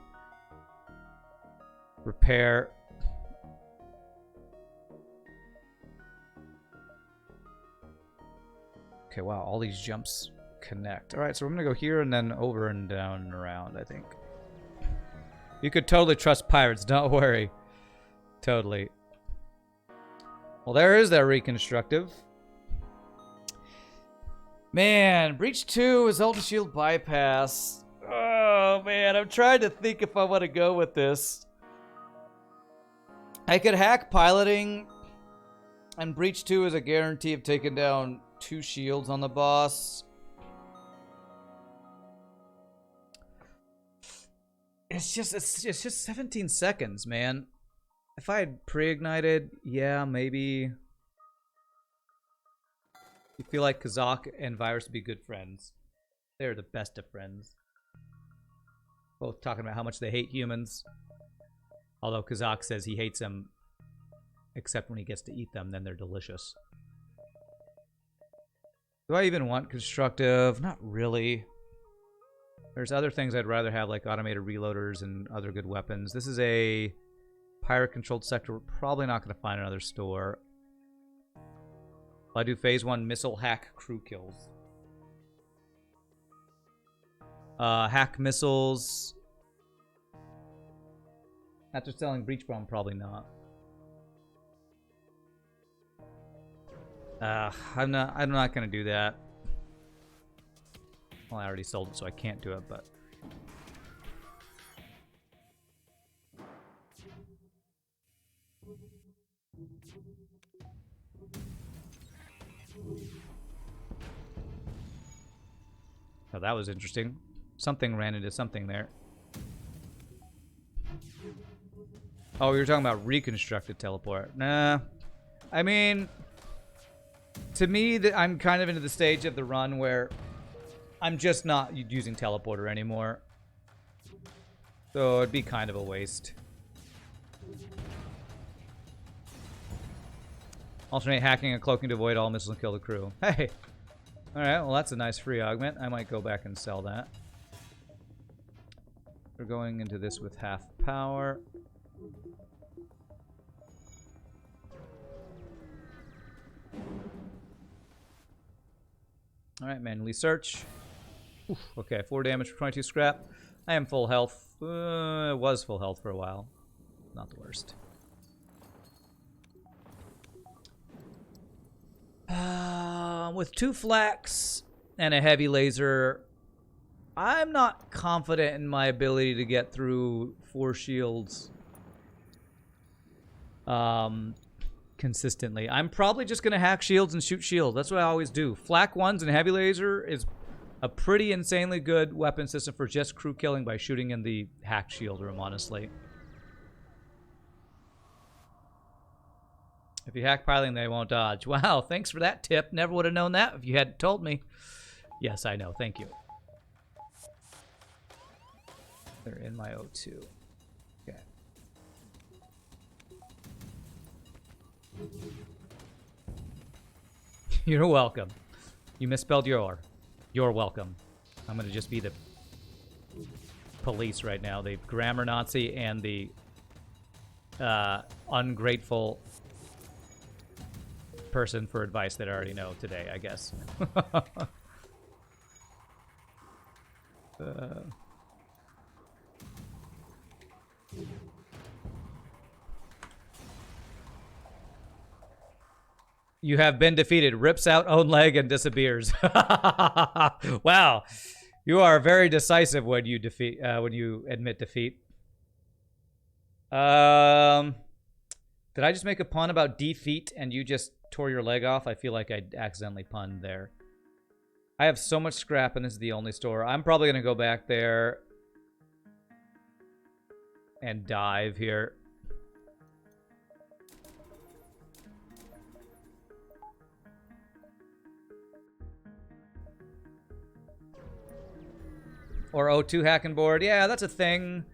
repair. Okay, wow, all these jumps connect. Alright, so we're gonna go here and then over and down and around, I think. You could totally trust pirates, don't worry. Totally. Well, there is that reconstructive. Man, Breach 2 is Ultra Shield bypass. Oh, man, I'm trying to think if I want to go with this. I could hack piloting, and Breach 2 is a guarantee of taking down 2 shields on the boss. It's just 17 seconds, man. If I had pre-ignited, yeah, maybe. You feel like Kazakh and Virus would be good friends. They're the best of friends. Both talking about how much they hate humans. Although Kazakh says he hates them, except when he gets to eat them, then they're delicious. Do I even want constructive? Not really. There's other things I'd rather have, like automated reloaders and other good weapons. This is a pirate-controlled sector. We're probably not going to find another store. I do phase 1 missile hack crew kills. Hack missiles. After selling breach bomb, probably not. I'm not going to do that. Well, I already sold it, so I can't do it, but... Oh, that was interesting. Something ran into something there. Oh, you were talking about reconstructed teleport. Nah. I mean... To me, I'm kind of into the stage of the run where... I'm just not using teleporter anymore. So it'd be kind of a waste. Alternate hacking and cloaking to avoid all missiles and kill the crew. Hey! Alright, well that's a nice free augment. I might go back and sell that. We're going into this with half power. Alright, manually search. Oof, okay, 4 damage for 22 scrap. I am full health. Was full health for a while. Not the worst. With 2 flax and a heavy laser, I'm not confident in my ability to get through 4 shields consistently. I'm probably just going to hack shields and shoot shields. That's what I always do. Flak 1s and heavy laser is a pretty insanely good weapon system for just crew killing by shooting in the hacked shield room, honestly. If you hack piloting, they won't dodge. Wow, thanks for that tip. Never would have known that if you hadn't told me. Yes, I know. Thank you. They're in my O2. Okay. You're welcome. You misspelled your. You're welcome. I'm gonna just be the police right now. The grammar Nazi and the ungrateful person for advice that I already know today, I guess. You have been defeated. Rips out own leg and disappears. Wow, you are very decisive when you defeat. When you admit defeat. Did I just make a pun about defeat and you just tore your leg off? I feel like I accidentally punned there. I have so much scrap and this is the only store. I'm probably gonna go back there and dive here. Or O2 hacking board. Yeah, that's a thing.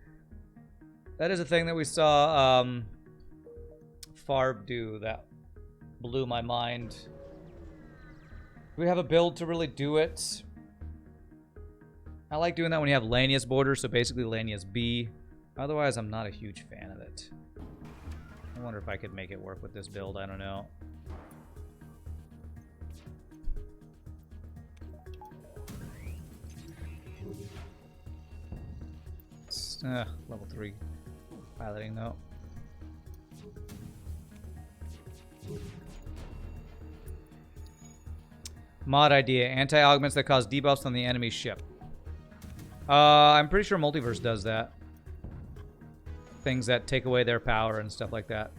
That is a thing that we saw Farb do that blew my mind. Do we have a build to really do it? I like doing that when you have Lanius border, so basically Lanius B. Otherwise, I'm not a huge fan of it. I wonder if I could make it work with this build. I don't know. Level 3 piloting though. Mod idea: anti-augments that cause debuffs on the enemy ship. I'm pretty sure Multiverse does that. Things that take away their power and stuff like that.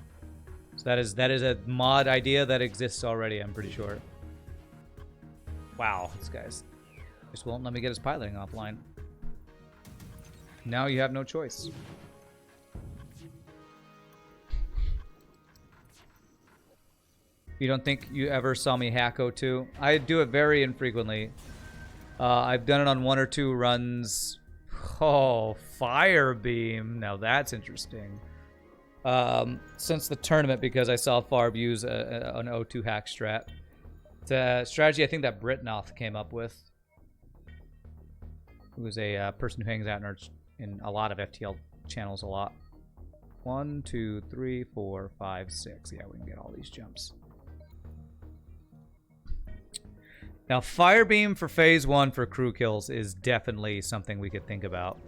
So that is a mod idea that exists already. I'm pretty sure. Wow, this guy's just won't let me get his piloting offline. Now you have no choice. You don't think you ever saw me hack O2? I do it very infrequently. I've done it on 1 or 2 runs. Oh, Fire Beam. Now that's interesting. Since the tournament, because I saw Farb use an O2 hack strat. It's a strategy I think that Britnoth came up with. Who is a person who hangs out in a lot of FTL channels a lot. 1, 2, 3, 4, 5, 6. Yeah, we can get all these jumps. Now, Fire Beam for Phase 1 for crew kills is definitely something we could think about.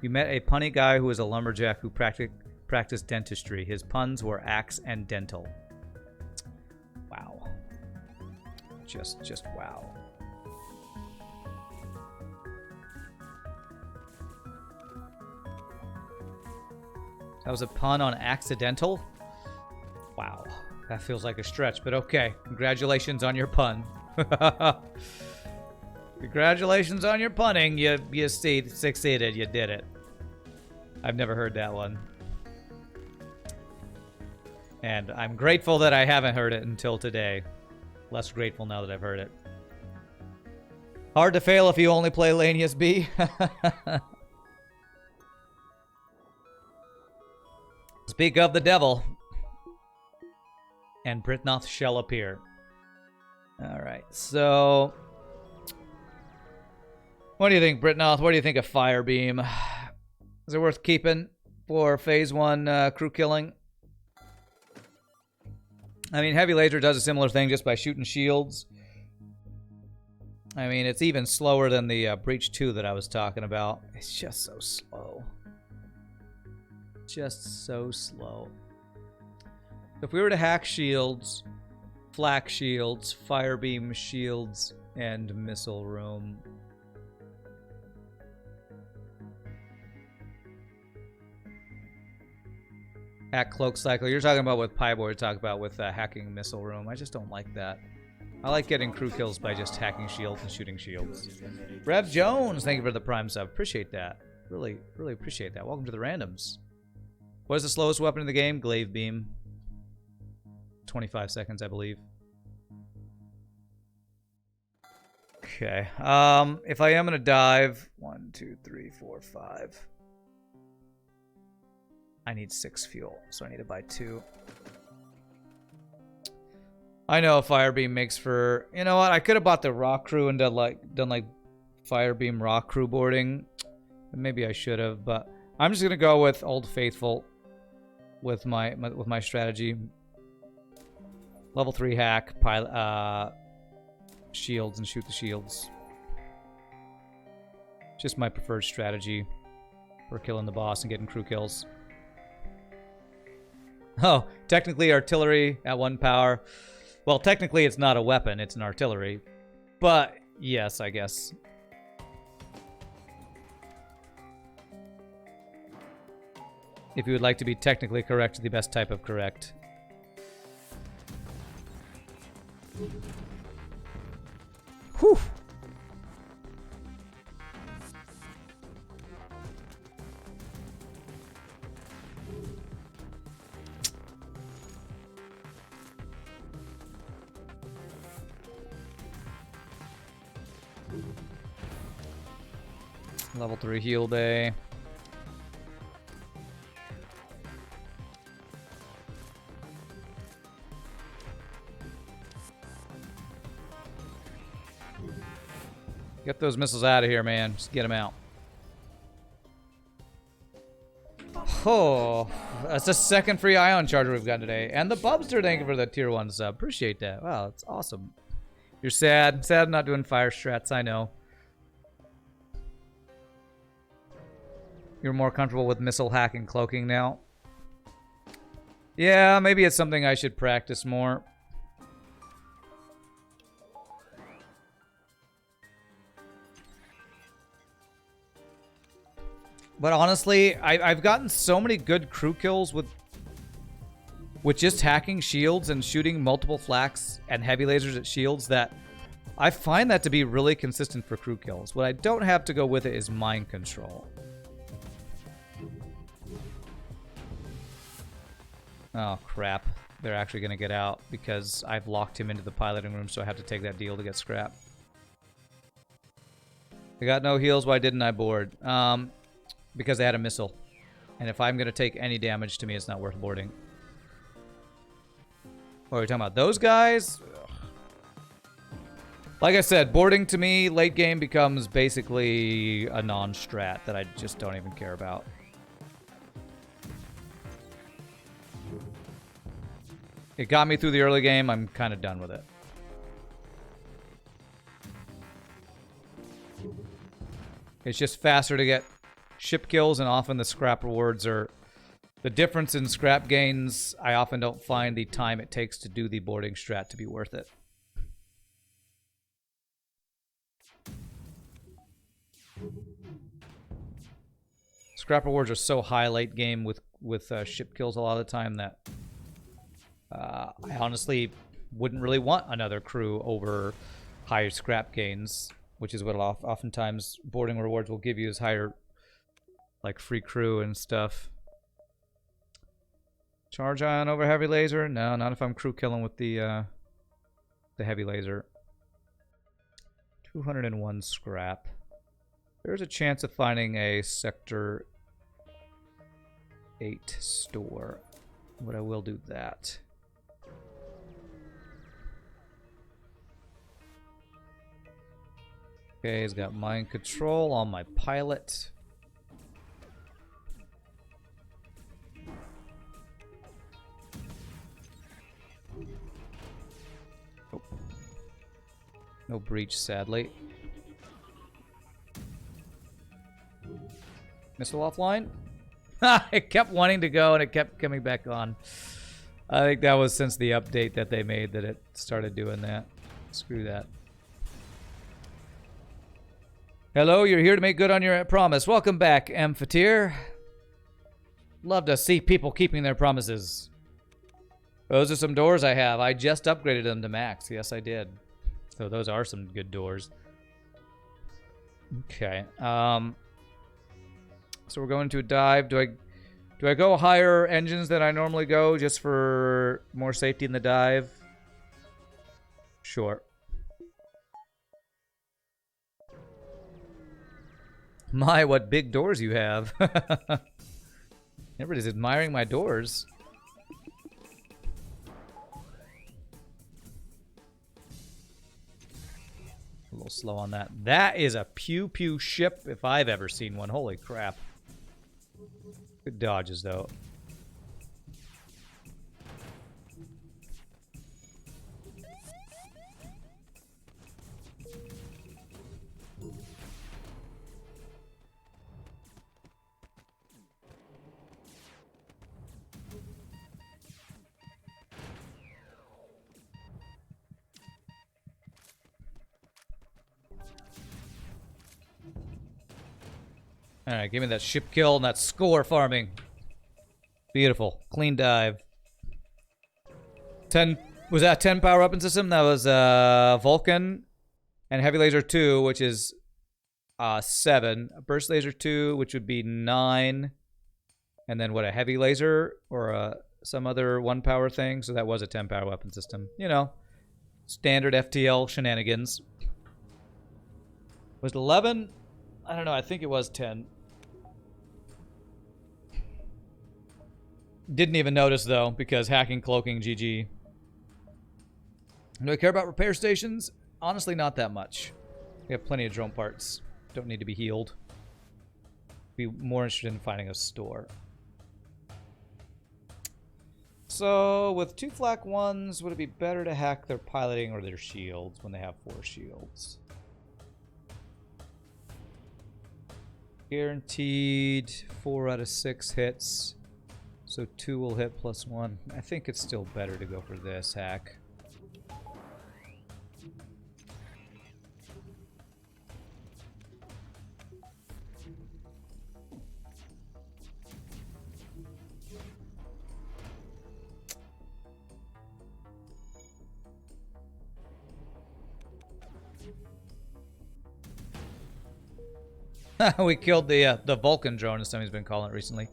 You met a punny guy who was a lumberjack who practiced dentistry. His puns were axe and dental. Wow. Just wow. That was a pun on accidental? Wow. That feels like a stretch, but okay. Congratulations on your pun. Congratulations on your punning. You succeeded. You did it. I've never heard that one. And I'm grateful that I haven't heard it until today. Less grateful now that I've heard it. Hard to fail if you only play Lanius B. Speak of the devil. And Britnoth shall appear. Alright, so... What do you think, Britnoth? What do you think of Fire Beam? Is it worth keeping for Phase 1 crew killing? I mean, Heavy Laser does a similar thing just by shooting shields. I mean, it's even slower than the Breach 2 that I was talking about. It's just so slow. Just so slow. If we were to hack shields, flak shields, fire beam shields, and missile room. Hack cloak cycle. You're talking about with Pyboy, you're talking about with hacking missile room. I just don't like that. I like getting crew kills by just hacking shields and shooting shields. Rev Jones, thank you for the Prime sub. Appreciate that. Really, really appreciate that. Welcome to the randoms. What is the slowest weapon in the game? Glaive Beam. 25 seconds, I believe. Okay. If I am going to dive... 1, 2, 3, 4, 5. I need 6 fuel, so I need to buy 2. I know Fire Beam makes for... You know what? I could have bought the Rock Crew and done like Fire Beam Rock Crew boarding. Maybe I should have, but I'm just gonna go with Old Faithful with my strategy. Level 3 hack, pilot, shields, and shoot the shields. Just my preferred strategy for killing the boss and getting crew kills. Oh, technically artillery at 1 power. Well, technically it's not a weapon, it's an artillery. But, yes, I guess. If you would like to be technically correct, the best type of correct. Whew. Level 3 heal bay. Get those missiles out of here, man. Just get them out. Oh, that's the second free ion charger we've gotten today. And the Bubster, thank you for the tier 1 sub. Appreciate that. Wow, that's awesome. You're sad. Sad I'm not doing fire strats, I know. You're more comfortable with missile hack and cloaking now? Yeah, maybe it's something I should practice more. But honestly, I've gotten so many good crew kills with just hacking shields and shooting multiple flaks and heavy lasers at shields that I find that to be really consistent for crew kills. What I don't have to go with it is mind control. Oh, crap. They're actually going to get out because I've locked him into the piloting room, so I have to take that deal to get scrap. I got no heals. Why didn't I board? Because they had a missile. And if I'm going to take any damage, to me, it's not worth boarding. What are we talking about? Those guys? Ugh. Like I said, boarding to me, late game, becomes basically a non-strat that I just don't even care about. It got me through the early game. I'm kind of done with it. It's just faster to get ship kills, and often the scrap rewards are... The difference in scrap gains, I often don't find the time it takes to do the boarding strat to be worth it. Scrap rewards are so high late game with ship kills a lot of the time that I honestly wouldn't really want another crew over higher scrap gains, which is what oftentimes boarding rewards will give you, is higher, like, free crew and stuff. Charge ion over heavy laser? No, not if I'm crew killing with the heavy laser. 201 scrap. There's a chance of finding a Sector 8 store, but I will do that. Okay, he's got mind control on my pilot. Oh. No breach, sadly. Missile offline? It kept wanting to go and it kept coming back on. I think that was since the update that they made that it started doing that. Screw that. Hello, you're here to make good on your promise. Welcome back, Amphitheer. Love to see people keeping their promises. Those are some doors I have. I just upgraded them to max. Yes, I did. So those are some good doors. Okay. So we're going to a dive. Do I go higher engines than I normally go just for more safety in the dive? Sure. My, what big doors you have. Everybody's admiring my doors. little slow on that. That is a pew-pew ship if I've ever seen one. Holy crap. Good dodges, though. Alright, give me that ship kill and that score farming. Beautiful. Clean dive. 10, was that 10 power weapon system? That was Vulcan and Heavy Laser 2, which is 7. Burst Laser 2, which would be 9. And then what, a Heavy Laser or some other 1 power thing? So that was a 10 power weapon system. You know, standard FTL shenanigans. Was it 11? I don't know, I think it was 10. Didn't even notice, though, because hacking, cloaking, GG. Do I care about repair stations? Honestly, not that much. We have plenty of drone parts. Don't need to be healed. Be more interested in finding a store. So, with 2 flak 1s, would it be better to hack their piloting or their shields when they have 4 shields? Guaranteed 4 out of 6 hits. So 2 will hit plus 1. I think it's still better to go for this hack. We killed the Vulcan drone, as somebody's been calling it recently.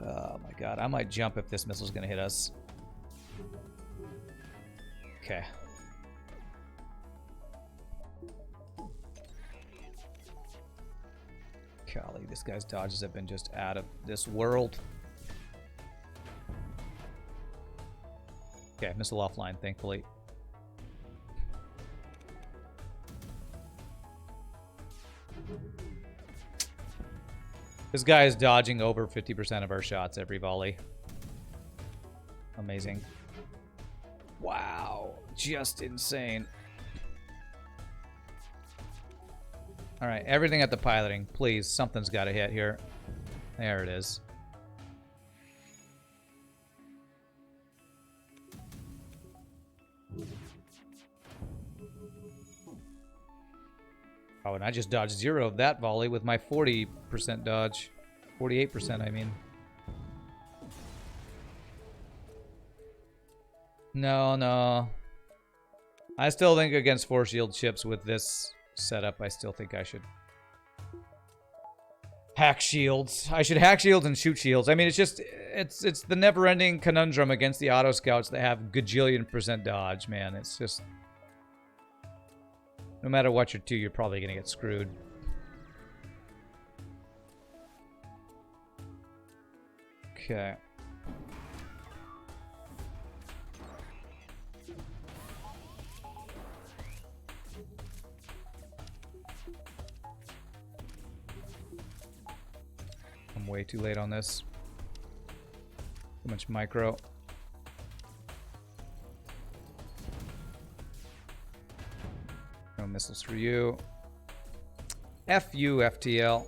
Oh my god, I might jump if this missile's gonna hit us. Okay. Golly, this guy's dodges have been just out of this world. Okay, missile offline, thankfully. This guy is dodging over 50% of our shots every volley. Amazing. Wow. Just insane. Alright, everything at the piloting. Please, something's got to hit here. There it is. Oh, and I just dodged 0 of that volley with my 40% dodge. 48%, I mean. No, no. I still think against 4 shield ships with this setup, I still think I should hack shields. I should hack shields and shoot shields. I mean, it's just, it's the never-ending conundrum against the auto scouts that have gajillion% dodge, man. It's just... No matter what you do, you're probably going to get screwed. Okay. I'm way too late on this. Too much micro. No missiles for you. F you, FTL.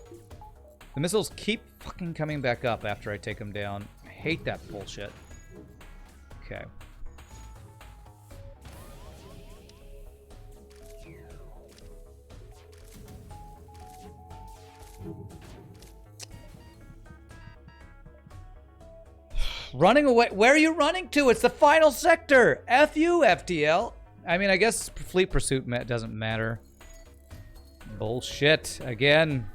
The missiles keep fucking coming back up after I take them down. I hate that bullshit. Okay. Running away? Where are you running to? It's the final sector. F you, FTL. I mean, I guess fleet pursuit doesn't matter. Bullshit. Again.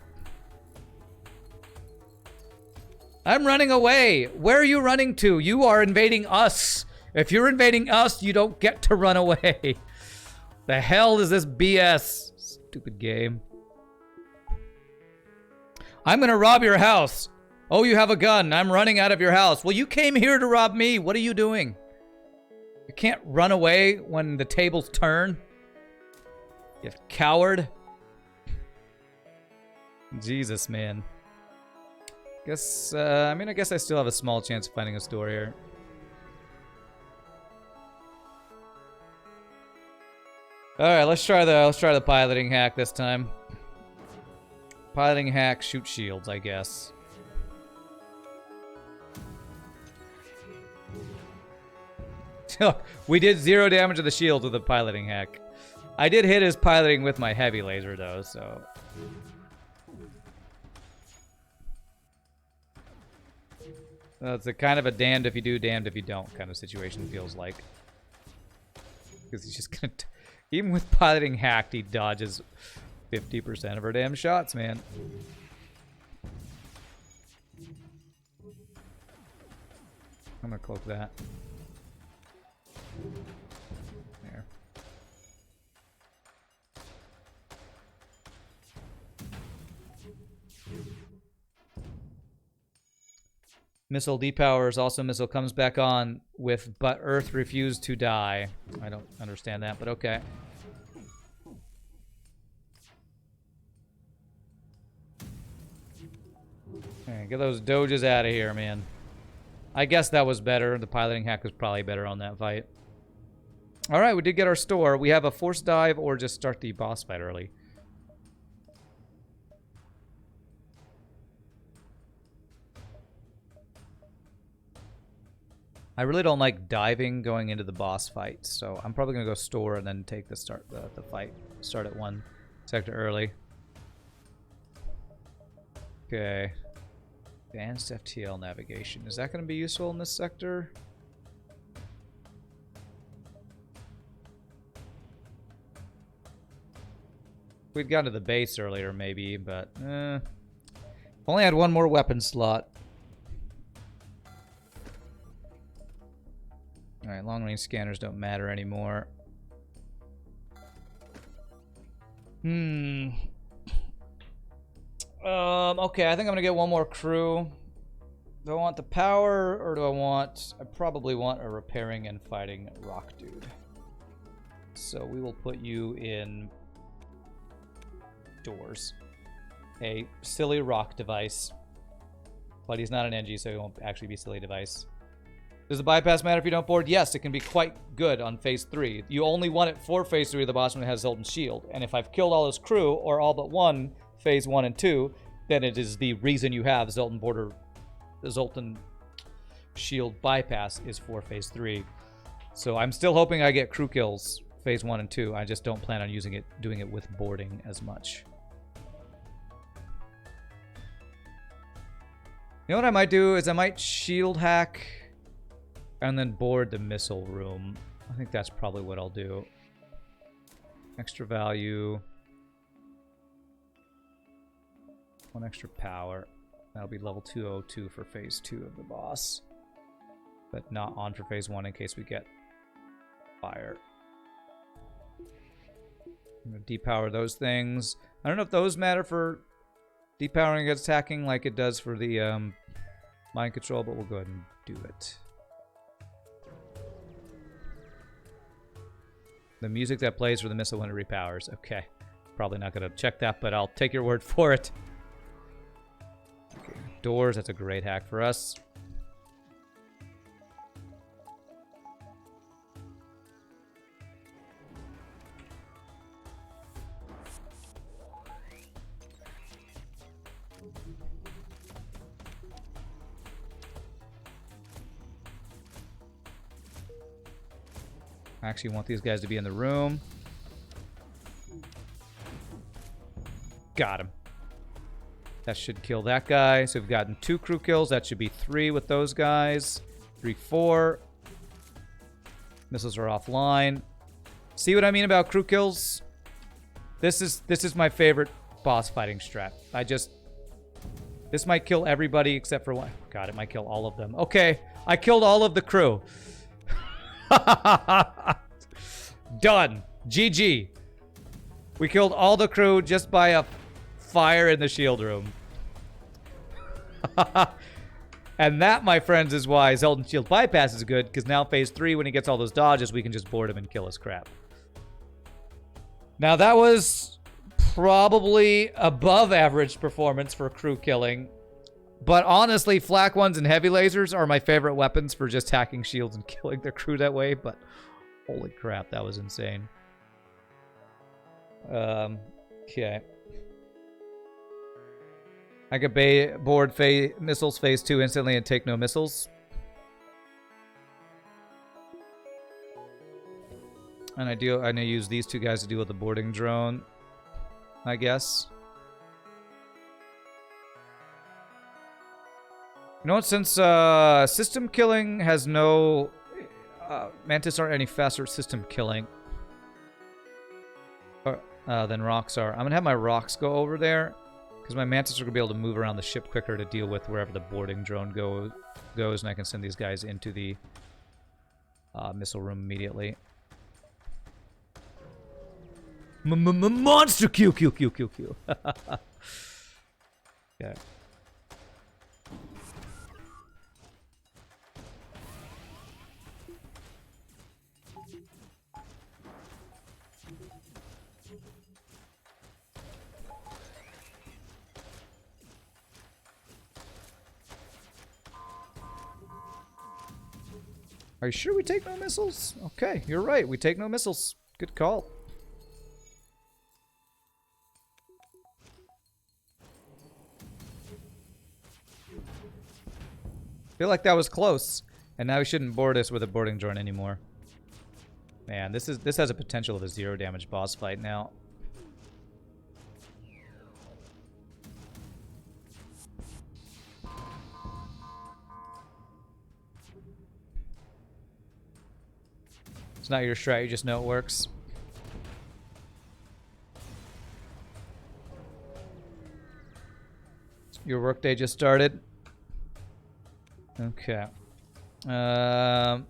I'm running away. Where are you running to? You are invading us. If you're invading us, you don't get to run away. The hell is this BS? Stupid game. I'm gonna rob your house. Oh, you have a gun. I'm running out of your house. Well, you came here to rob me. What are you doing? You can't run away when the tables turn. You coward. Jesus, man. Guess, I mean, I guess I still have a small chance of finding a store here. Alright, let's try the piloting hack this time. Piloting hack, shoot shields, I guess. We did 0 damage to the shield with the piloting hack. I did hit his piloting with my heavy laser, though, so... It's a kind of a damned if you do, damned if you don't kind of situation, feels like. Because he's just gonna... Even with piloting hacked, he dodges 50% of our damn shots, man. I'm gonna cloak that. There. Missile depowers, also missile comes back on with but Earth refused to die. I don't understand that, but okay. Okay, get those doges out of here, man. I guess that was better. The piloting hack was probably better on that fight. Alright, we did get our store. We have a force dive or just start the boss fight early. I really don't like diving going into the boss fight, so I'm probably gonna go store and then take the fight. Start at 1 sector early. Okay. Advanced FTL navigation. Is that gonna be useful in this sector? We'd gone to the base earlier, maybe, but only had 1 more weapon slot. Alright, long-range scanners don't matter anymore. Okay, I think I'm gonna get 1 more crew. Do I want the power, or do I want... I probably want a repairing and fighting rock dude. So we will put you in... doors. A silly rock device. But he's not an NG, so he won't actually be silly device. Does the bypass matter if you don't board? Yes, it can be quite good on phase 3. You only want it for phase 3 of the boss when it has Zoltan's shield. And if I've killed all his crew, or all but 1, phase 1 and 2, then it is the reason you have Zoltan border... The Zoltan shield bypass is for phase 3. So I'm still hoping I get crew kills phase 1 and 2. I just don't plan on doing it with boarding as much. You know what I might do is I might shield hack and then board the missile room. I think that's probably what I'll do. Extra value. 1 extra power. That'll be level 202 for phase 2 of the boss. But not on for phase 1 in case we get fire. I'm gonna depower those things. I don't know if those matter for depowering against hacking like it does for the mind control, but we'll go ahead and do it. The music that plays for the missile when it repowers. Okay. Probably not going to check that, but I'll take your word for it. Okay. Doors, that's a great hack for us. I actually want these guys to be in the room. Got him. That should kill that guy. So we've gotten 2 crew kills. That should be 3 with those guys. 3, 4. Missiles are offline. See what I mean about crew kills? This is my favorite boss fighting strat. This might kill everybody except for 1. God, it might kill all of them. Okay, I killed all of the crew. Done. GG. We killed all the crew just by a fire in the shield room. And that, my friends, is why Zoltan shield bypass is good, because now phase 3, when he gets all those dodges, we can just board him and kill his crap. Now that was probably above average performance for crew killing. But honestly, flak ones and heavy lasers are my favorite weapons for just hacking shields and killing their crew that way. But holy crap, that was insane. Okay. I could board missiles phase 2 instantly and take no missiles. And I use these two guys to deal with the boarding drone, I guess. You know what? Since system killing has no... Mantis aren't any faster at system killing than rocks are. I'm going to have my rocks go over there, because my Mantis are going to be able to move around the ship quicker to deal with wherever the boarding drone goes, and I can send these guys into the missile room immediately. Monster Q. Okay. Are you sure we take no missiles? Okay, you're right. We take no missiles. Good call. Feel like that was close, and now we shouldn't board us with a boarding drone anymore. Man, this has a potential of a 0 damage boss fight now. It's not your strat, you just know it works. Your workday just started. Okay. Alright,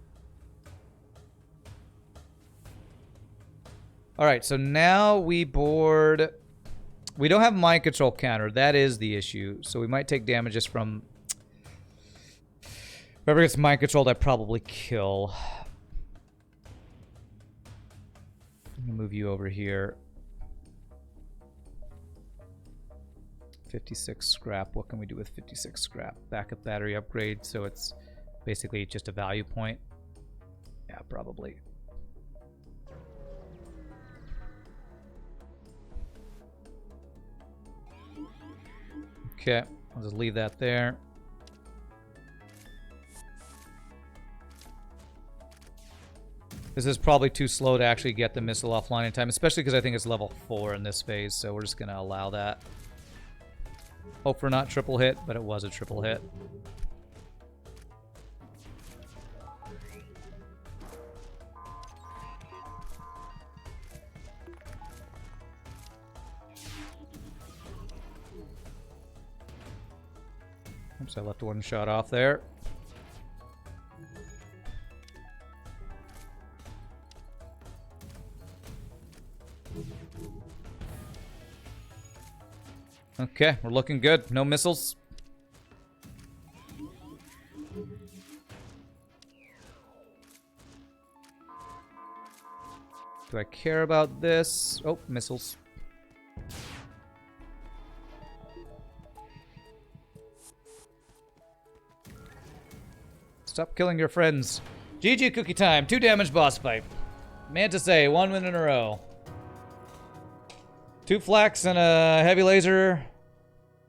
so now we board... We don't have mind control counter. That is the issue. So we might take damage just from... Whoever gets mind controlled, I probably kill. I'm gonna move you over here. 56 scrap. What can we do with 56 scrap? Backup battery upgrade, so it's basically just a value point. Yeah, probably. Okay, I'll just leave that there. This is probably too slow to actually get the missile offline in time, especially because I think it's level 4 in this phase, so we're just going to allow that. Hope for not triple hit, but it was a triple hit. Oops, I left one shot off there. Okay, we're looking good. No missiles. Do I care about this? Oh, missiles. Stop killing your friends. GG cookie time. 2 damage boss fight. Mantis A, 1 win in a row. 2 flaks and a heavy laser.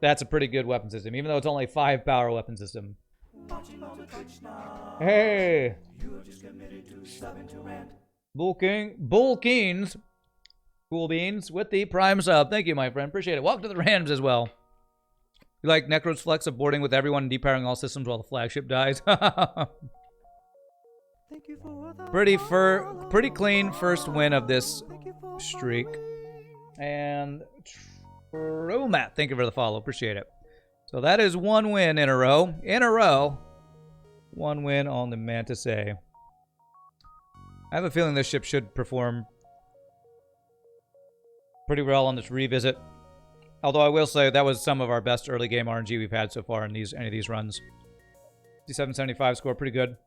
That's a pretty good weapon system, even though it's only 5 power weapon system. Hey! Bull Keens. Cool Beans with the Prime sub. Thank you, my friend. Appreciate it. Welcome to the randoms as well. You like Necro's flex of boarding with everyone and depowering all systems while the flagship dies? Pretty clean first win of this streak. And Matt, thank you for the follow. Appreciate it. So that is 1 win in a row. 1 win on the Mantis A. I have a feeling this ship should perform pretty well on this revisit. Although I will say that was some of our best early game RNG we've had so far in any of these runs. 5775 score, pretty good.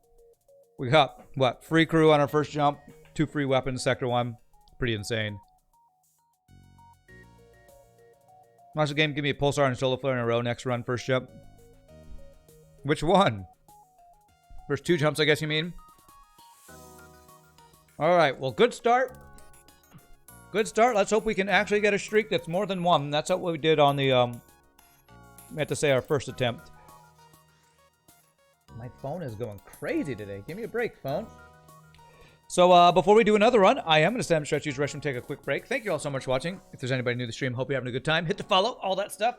We got, what, free crew on our first jump, 2 free weapons, Sector 1. Pretty insane. Last game, give me a Pulsar and Solar Flare in a row. Next run, first jump. Which one? First 2 jumps, I guess you mean? Alright, well, good start. Good start. Let's hope we can actually get a streak that's more than 1. That's what we did on the, we have to say our first attempt. My phone is going crazy today. Give me a break, phone. So, before we do another run, I am going to stand, stretch, use restroom, take a quick break. Thank you all so much for watching. If there's anybody new to the stream, hope you're having a good time. Hit the follow, all that stuff.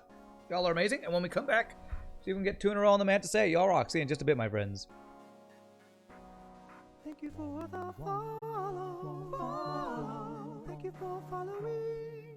Y'all are amazing. And when we come back, see if we can get 2 in a row on the Mantis A. Y'all rock. See you in just a bit, my friends. Thank you for the follow. Thank you for following.